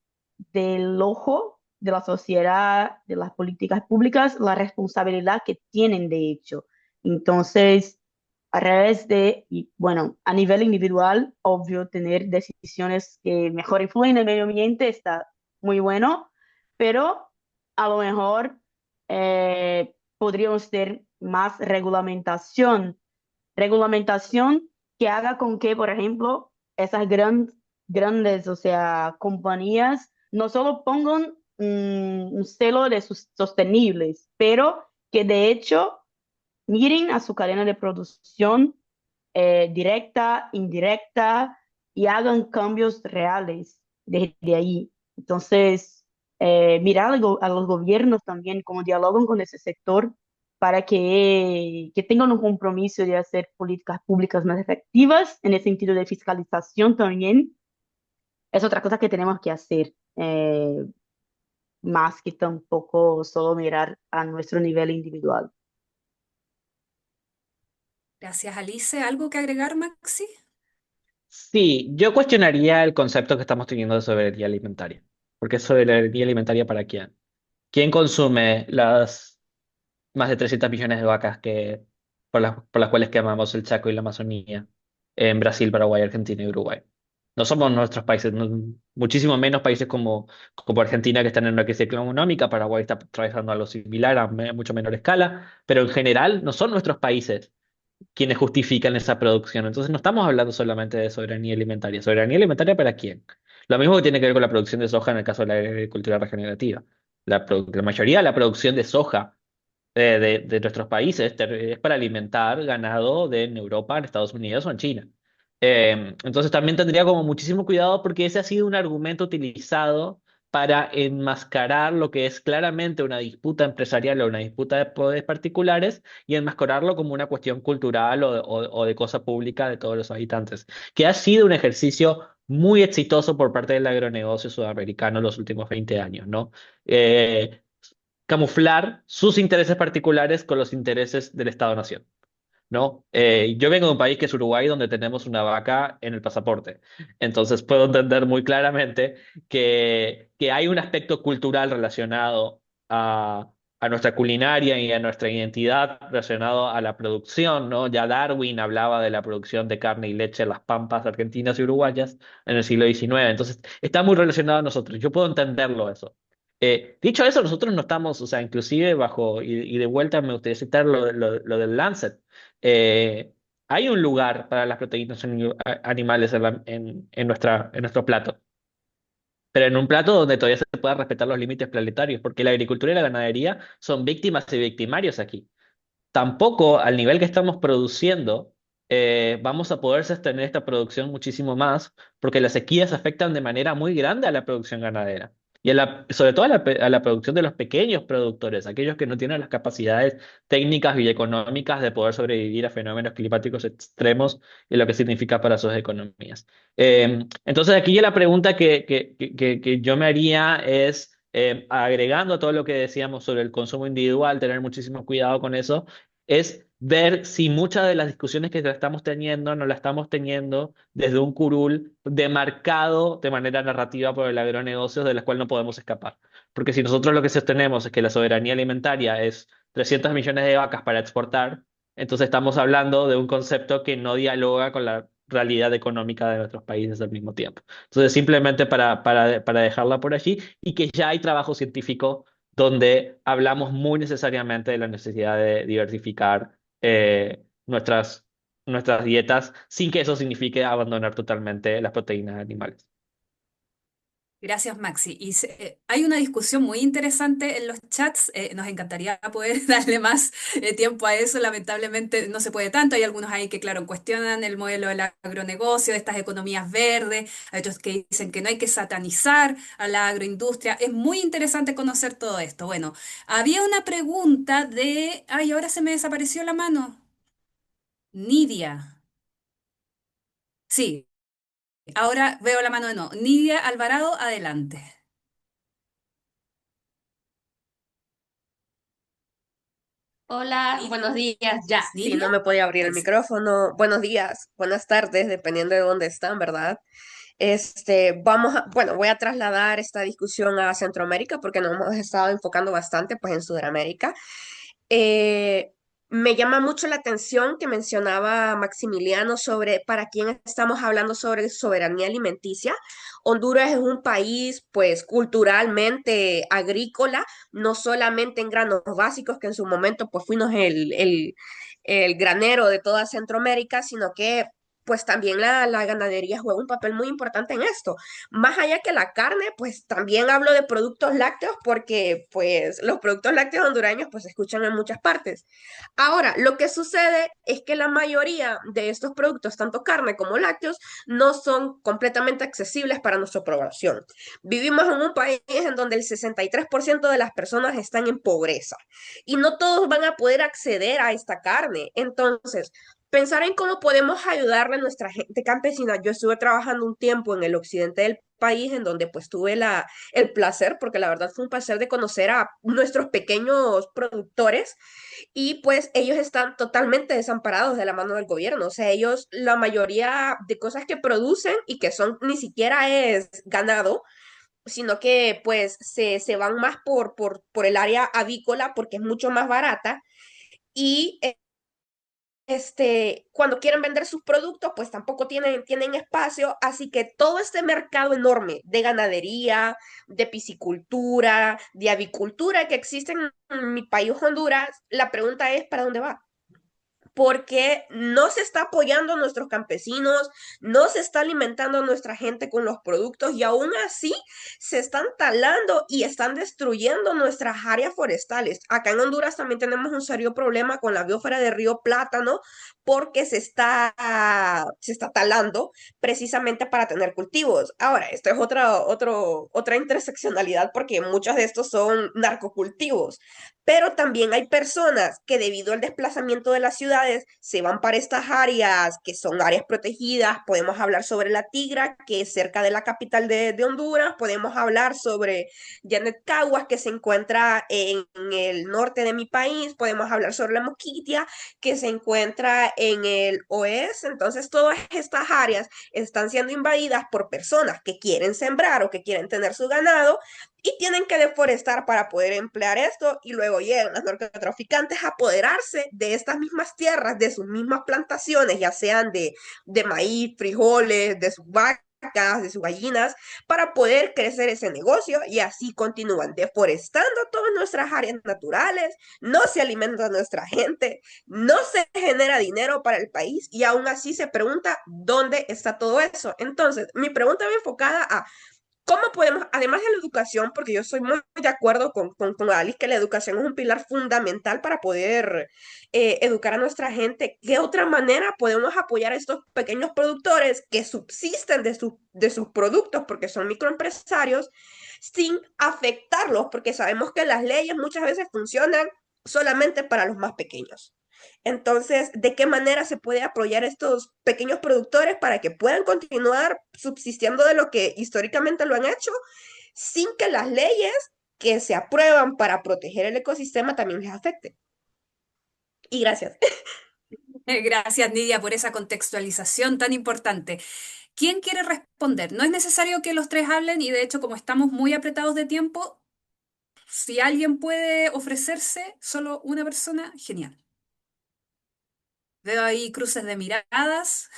del ojo de la sociedad, de las políticas públicas, la responsabilidad que tienen de hecho. Entonces, a través de, y bueno, a nivel individual, obvio, tener decisiones que mejor influyen en el medio ambiente está muy bueno, pero a lo mejor podríamos tener más regulamentación que haga con que, por ejemplo, esas grandes, o sea, compañías no solo pongan un celo de sostenibles, pero que de hecho miren a su cadena de producción directa, indirecta y hagan cambios reales desde ahí. Entonces, mirar a los gobiernos también, cómo dialogan con ese sector para que tengan un compromiso de hacer políticas públicas más efectivas en el sentido de fiscalización también. Es otra cosa que tenemos que hacer, más que tampoco solo mirar a nuestro nivel individual. Gracias, Alice. ¿Algo que agregar, Maxi? Sí, yo cuestionaría el concepto que estamos teniendo de soberanía alimentaria. Porque es soberanía alimentaria para quién. ¿Quién consume las más de 300 millones de vacas por las cuales quemamos el Chaco y la Amazonía en Brasil, Paraguay, Argentina y Uruguay? No somos nuestros países, muchísimo menos países como Argentina que están en una crisis económica, Paraguay está atravesando algo similar a mucho menor escala, pero en general no son nuestros países quienes justifican esa producción. Entonces no estamos hablando solamente de soberanía alimentaria. ¿Soberanía alimentaria para quién? Lo mismo que tiene que ver con la producción de soja en el caso de la agricultura regenerativa. La mayoría de la producción de soja de nuestros países es para alimentar ganado en Europa, en Estados Unidos o en China. Entonces también tendría como muchísimo cuidado porque ese ha sido un argumento utilizado para enmascarar lo que es claramente una disputa empresarial o una disputa de poderes particulares y enmascararlo como una cuestión cultural o de cosa pública de todos los habitantes, que ha sido un ejercicio muy exitoso por parte del agronegocio sudamericano en los últimos 20 años, ¿no? Eh, Camuflar sus intereses particulares con los intereses del Estado-Nación, ¿no? Yo vengo de un país que es Uruguay, donde tenemos una vaca en el pasaporte. Entonces puedo entender muy claramente que hay un aspecto cultural relacionado a nuestra culinaria y a nuestra identidad relacionado a la producción, ¿no? Ya Darwin hablaba de la producción de carne y leche en las pampas argentinas y uruguayas en el siglo XIX. Entonces está muy relacionado a nosotros. Yo puedo entenderlo eso. Dicho eso, nosotros no estamos, o sea, inclusive y de vuelta me gustaría citar lo del Lancet. Eh, Hay un lugar para las proteínas animales en nuestro plato, pero en un plato donde todavía se puedan respetar los límites planetarios, porque la agricultura y la ganadería son víctimas y victimarios aquí. Tampoco al nivel que estamos produciendo, vamos a poder sostener esta producción muchísimo más, porque las sequías afectan de manera muy grande a la producción ganadera. y sobre todo a la producción de los pequeños productores, aquellos que no tienen las capacidades técnicas y económicas de poder sobrevivir a fenómenos climáticos extremos y lo que significa para sus economías. Entonces aquí ya la pregunta que yo me haría es, agregando a todo lo que decíamos sobre el consumo individual, tener muchísimo cuidado con eso, es ver si muchas de las discusiones que estamos teniendo no la estamos teniendo desde un curul demarcado de manera narrativa por el agronegocio de la cual no podemos escapar. Porque si nosotros lo que sostenemos es que la soberanía alimentaria es 300 millones de vacas para exportar, entonces estamos hablando de un concepto que no dialoga con la realidad económica de nuestros países al mismo tiempo. Entonces, simplemente para dejarla por allí y que ya hay trabajo científico donde hablamos muy necesariamente de la necesidad de diversificar nuestras dietas sin que eso signifique abandonar totalmente las proteínas animales. Gracias, Maxi. Hay una discusión muy interesante en los chats. Nos encantaría poder darle más tiempo a eso. Lamentablemente no se puede tanto. Hay algunos ahí que, claro, cuestionan el modelo del agronegocio, de estas economías verdes. Hay otros que dicen que no hay que satanizar a la agroindustria. Es muy interesante conocer todo esto. Bueno, había una pregunta de... Ay, ahora se me desapareció la mano. Nidia. Sí, ahora veo la mano de no. Nidia Alvarado, adelante. Hola, buenos días. Ya, sí, Nidia, no me podía abrir el ahí sí. micrófono. Buenos días, buenas tardes, dependiendo de dónde están, ¿verdad? Bueno, voy a trasladar esta discusión a Centroamérica porque nos hemos estado enfocando bastante, pues, en Sudamérica. Eh, Me llama mucho la atención que mencionaba Maximiliano sobre para quién estamos hablando sobre soberanía alimenticia. Honduras es un país, pues, culturalmente agrícola, no solamente en granos básicos, que en su momento, pues, fuimos el granero de toda Centroamérica, sino que pues también la ganadería juega un papel muy importante en esto. Más allá que la carne, pues también hablo de productos lácteos porque pues los productos lácteos hondureños pues se escuchan en muchas partes. Ahora, lo que sucede es que la mayoría de estos productos, tanto carne como lácteos, no son completamente accesibles para nuestra población. Vivimos en un país en donde el 63% de las personas están en pobreza y no todos van a poder acceder a esta carne. Entonces, pensar en cómo podemos ayudarle a nuestra gente campesina. Yo estuve trabajando un tiempo en el occidente del país en donde pues tuve el placer, porque la verdad fue un placer de conocer a nuestros pequeños productores y pues ellos están totalmente desamparados de la mano del gobierno. O sea, ellos, la mayoría de cosas que producen y que son ni siquiera es ganado, sino que pues se van más por el área avícola porque es mucho más barata y cuando quieren vender sus productos, pues tampoco tienen espacio, así que todo este mercado enorme de ganadería, de piscicultura, de avicultura que existe en mi país Honduras, la pregunta es, ¿para dónde va? Porque no se está apoyando a nuestros campesinos, no se está alimentando a nuestra gente con los productos y aún así se están talando y están destruyendo nuestras áreas forestales. Acá en Honduras también tenemos un serio problema con la biosfera de Río Plátano porque se está talando precisamente para tener cultivos. Ahora, esto es otra interseccionalidad porque muchos de estos son narcocultivos, pero también hay personas que debido al desplazamiento de las ciudades se van para estas áreas que son áreas protegidas. Podemos hablar sobre La Tigra, que es cerca de la capital de Honduras. Podemos hablar sobre Janet Caguas, que se encuentra en el norte de mi país. Podemos hablar sobre La Moquitia, que se encuentra en el oeste. Entonces, todas estas áreas están siendo invadidas por personas que quieren sembrar o que quieren tener su ganado y tienen que deforestar para poder emplear esto y luego llegan los narcotraficantes a apoderarse de estas mismas tierras, de sus mismas plantaciones, ya sean de maíz, frijoles, de sus vacas, de sus gallinas, para poder crecer ese negocio y así continúan deforestando todas nuestras áreas naturales, no se alimenta nuestra gente, no se genera dinero para el país y aún así se pregunta dónde está todo eso. Entonces, mi pregunta va enfocada a ¿Cómo podemos, además de la educación, porque yo soy muy de acuerdo con Alice, que la educación es un pilar fundamental para poder educar a nuestra gente, ¿qué otra manera podemos apoyar a estos pequeños productores que subsisten de sus productos, porque son microempresarios, sin afectarlos, porque sabemos que las leyes muchas veces funcionan solamente para los más pequeños? Entonces, ¿de qué manera se puede apoyar a estos pequeños productores para que puedan continuar subsistiendo de lo que históricamente lo han hecho, sin que las leyes que se aprueban para proteger el ecosistema también les afecten? Y gracias. Gracias, Nidia, por esa contextualización tan importante. ¿Quién quiere responder? No es necesario que los tres hablen y de hecho, como estamos muy apretados de tiempo, si alguien puede ofrecerse, solo una persona, genial. Veo ahí cruces de miradas.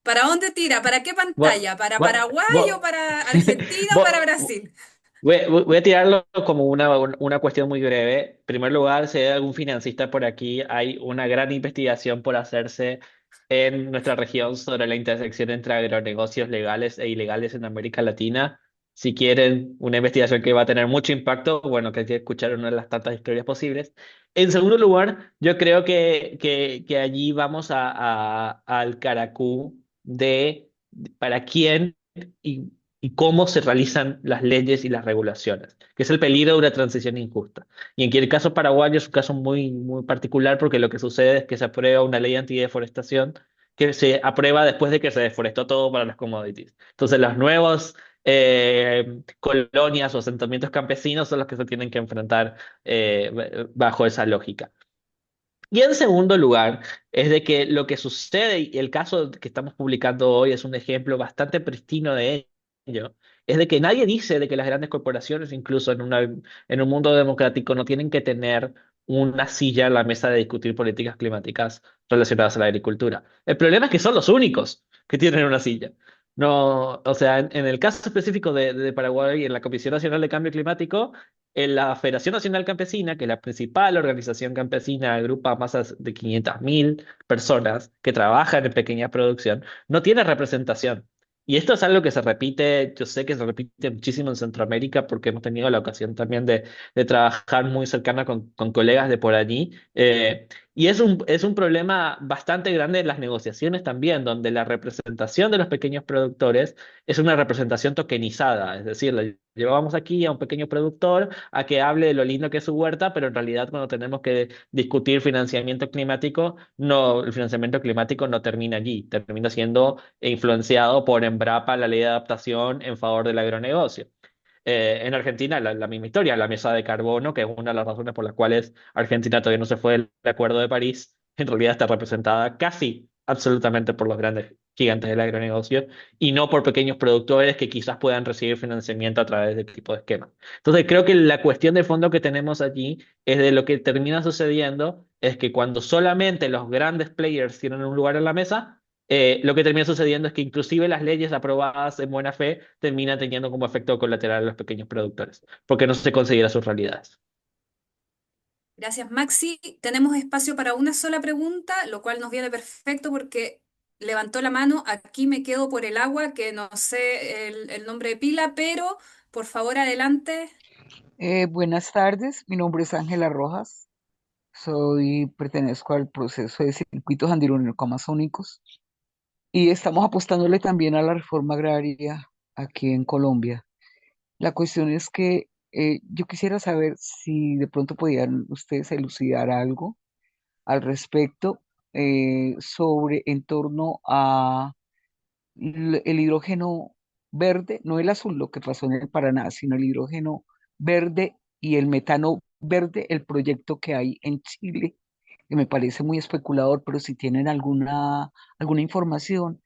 ¿Para dónde tira? ¿Para qué Bueno, pantalla? ¿Para bueno, Paraguay o bueno, para Argentina o para bueno, Brasil? voy a tirarlo como una cuestión muy breve. En primer lugar, si hay algún financista por aquí, hay una gran investigación por hacerse en nuestra región sobre la intersección entre agronegocios legales e ilegales en América Latina. Si quieren una investigación que va a tener mucho impacto, bueno, que hay que escuchar una de las tantas historias posibles. En segundo lugar, yo creo que allí vamos al caracú de para quién y y cómo se realizan las leyes y las regulaciones, que es el peligro de una transición injusta. Y en el caso paraguayo es un caso muy particular porque lo que sucede es que se aprueba una ley antideforestación que se aprueba después de que se deforestó todo para las commodities. Entonces los nuevos colonias o asentamientos campesinos son los que se tienen que enfrentar bajo esa lógica. Y en segundo lugar, es de que lo que sucede, y el caso que estamos publicando hoy es un ejemplo bastante pristino de ello, es de que nadie dice de que las grandes corporaciones, incluso en un mundo democrático, no tienen que tener una silla en la mesa de discutir políticas climáticas relacionadas a la agricultura. El problema es que son los únicos que tienen una silla. No, o sea, en el caso específico de Paraguay, en la Comisión Nacional de Cambio Climático, en la Federación Nacional Campesina, que es la principal organización campesina, agrupa más de 500.000 personas que trabajan en pequeña producción, no tiene representación. Y esto es algo que se repite, yo sé que se repite muchísimo en Centroamérica porque hemos tenido la ocasión también de trabajar muy cercana con colegas de por allí. Y es un problema bastante grande en las negociaciones también, donde la representación de los pequeños productores es una representación tokenizada, es decir, le llevamos aquí a un pequeño productor a que hable de lo lindo que es su huerta, pero en realidad cuando tenemos que discutir financiamiento climático, no, el financiamiento climático no termina allí, termina siendo influenciado por Embrapa, la ley de adaptación en favor del agronegocio. En Argentina, la misma historia, la mesa de carbono, que es una de las razones por las cuales Argentina todavía no se fue del Acuerdo de París, en realidad está representada casi absolutamente por los grandes gigantes del agronegocio y no por pequeños productores que quizás puedan recibir financiamiento a través de este tipo de esquemas. Entonces, creo que la cuestión de fondo que tenemos allí es de lo que termina sucediendo es que cuando solamente los grandes players tienen un lugar en la mesa, lo que termina sucediendo es que inclusive las leyes aprobadas en buena fe terminan teniendo como efecto colateral a los pequeños productores, porque no se considera sus realidades. Gracias, Maxi. Tenemos espacio para una sola pregunta, lo cual nos viene perfecto porque levantó la mano. Aquí me quedo por el agua, que no sé el nombre de pila, pero por favor, adelante. Buenas tardes, mi nombre es Ángela Rojas, pertenezco al proceso de circuitos andirónico-amazónicos y estamos apostándole también a la reforma agraria aquí en Colombia. La cuestión es que yo quisiera saber si de pronto podían ustedes elucidar algo al respecto sobre en torno a el hidrógeno verde, no el azul, lo que pasó en el Paraná, sino el hidrógeno verde y el metano verde, el proyecto que hay en Chile, que me parece muy especulador, pero si tienen alguna información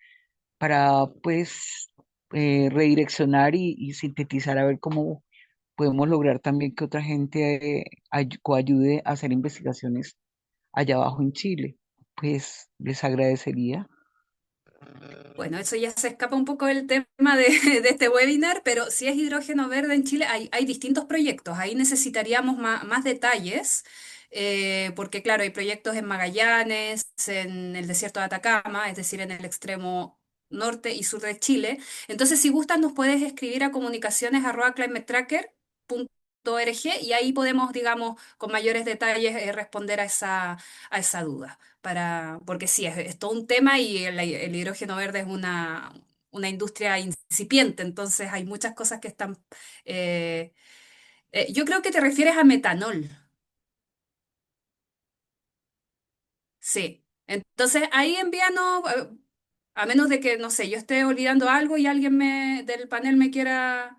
para pues redireccionar y sintetizar a ver cómo podemos lograr también que otra gente coayude a hacer investigaciones allá abajo en Chile, pues les agradecería. Bueno, eso ya se escapa un poco del tema de, de este webinar, pero si es hidrógeno verde en Chile, hay distintos proyectos. Ahí necesitaríamos más detalles, porque claro, hay proyectos en Magallanes, en el desierto de Atacama, es decir, en el extremo norte y sur de Chile. Entonces, si gustas, nos puedes escribir a comunicaciones@climatetracker.org y ahí podemos, digamos, con mayores detalles responder a esa duda. Porque sí, es todo un tema y el hidrógeno verde es una industria incipiente, entonces hay muchas cosas que están... eh, yo creo que te refieres a metanol. Sí. Entonces ahí envíanos, a menos de que, no sé, yo esté olvidando algo y alguien del panel me quiera...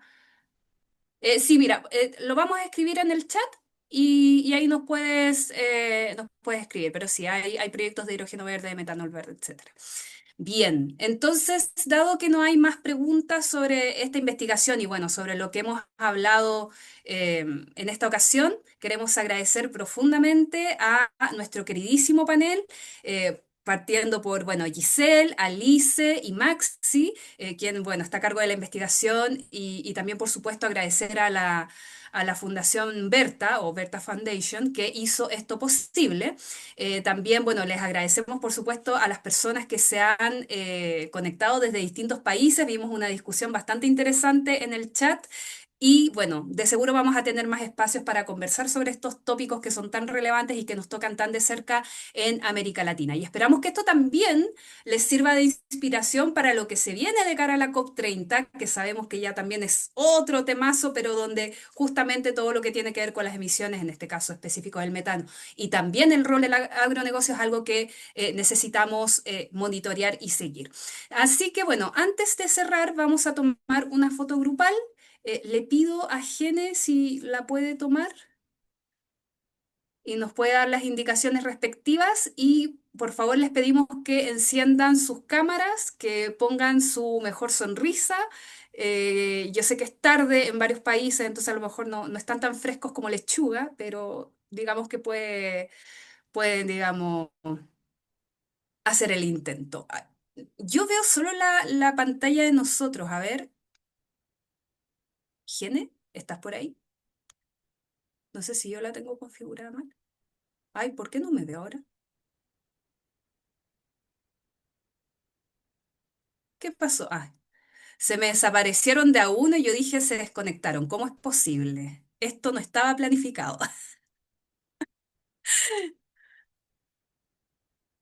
sí, mira, lo vamos a escribir en el chat y ahí nos puedes escribir, pero sí, hay proyectos de hidrógeno verde, de metanol verde, etcétera. Bien, entonces, dado que no hay más preguntas sobre esta investigación y bueno, sobre lo que hemos hablado en esta ocasión, queremos agradecer profundamente a nuestro queridísimo panel, partiendo por, bueno, Giselle, Alice y Maxi, quien, bueno, está a cargo de la investigación y también, por supuesto, agradecer a la Fundación Berta o Berta Foundation que hizo esto posible. También, bueno, les agradecemos, por supuesto, a las personas que se han conectado desde distintos países. Vimos una discusión bastante interesante en el chat. Y bueno, de seguro vamos a tener más espacios para conversar sobre estos tópicos que son tan relevantes y que nos tocan tan de cerca en América Latina. Y esperamos que esto también les sirva de inspiración para lo que se viene de cara a la COP30, que sabemos que ya también es otro temazo, pero donde justamente todo lo que tiene que ver con las emisiones, en este caso específico del metano, y también el rol del agronegocio es algo que necesitamos monitorear y seguir. Así que bueno, antes de cerrar, vamos a tomar una foto grupal. Le pido a Gene si la puede tomar y nos puede dar las indicaciones respectivas y por favor les pedimos que enciendan sus cámaras, que pongan su mejor sonrisa. Yo sé que es tarde en varios países, entonces a lo mejor no están tan frescos como lechuga, pero digamos que pueden, digamos, hacer el intento. Yo veo solo la pantalla de nosotros. A ver, Gene, ¿estás por ahí? No sé si yo la tengo configurada mal. Ay, ¿por qué no me veo ahora? ¿Qué pasó? Ah, se me desaparecieron de a uno y yo dije se desconectaron. ¿Cómo es posible? Esto no estaba planificado.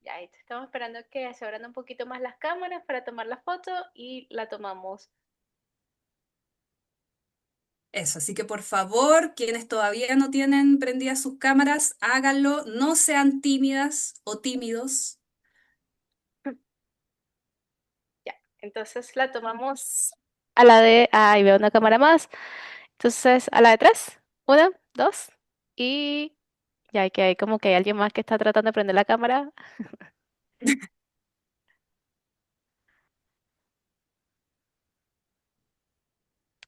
Ya, ahí estamos esperando que se abran un poquito más las cámaras para tomar la foto y la tomamos. Eso, así que por favor, quienes todavía no tienen prendidas sus cámaras, háganlo, no sean tímidas o tímidos. Ya, entonces la tomamos a la de... Ahí veo una cámara más. Entonces, a la de tres. Una, dos. Y ya que hay como que hay alguien más que está tratando de prender la cámara.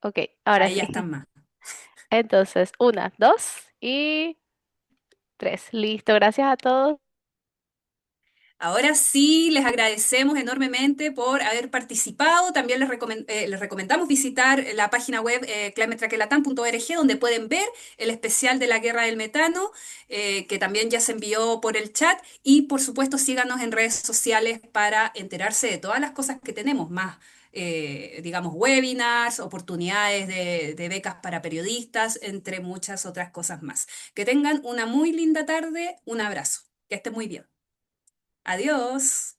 Ok, ahora Ahí ya sí. están más. Entonces, una, dos y tres. Listo, gracias a todos. Ahora sí, les agradecemos enormemente por haber participado. También les recomendamos visitar la página web climatetrackelatam.org, donde pueden ver el especial de la guerra del metano, que también ya se envió por el chat. Y por supuesto, síganos en redes sociales para enterarse de todas las cosas que tenemos, más, digamos, webinars, oportunidades de becas para periodistas, entre muchas otras cosas más. Que tengan una muy linda tarde. Un abrazo. Que estén muy bien. Adiós.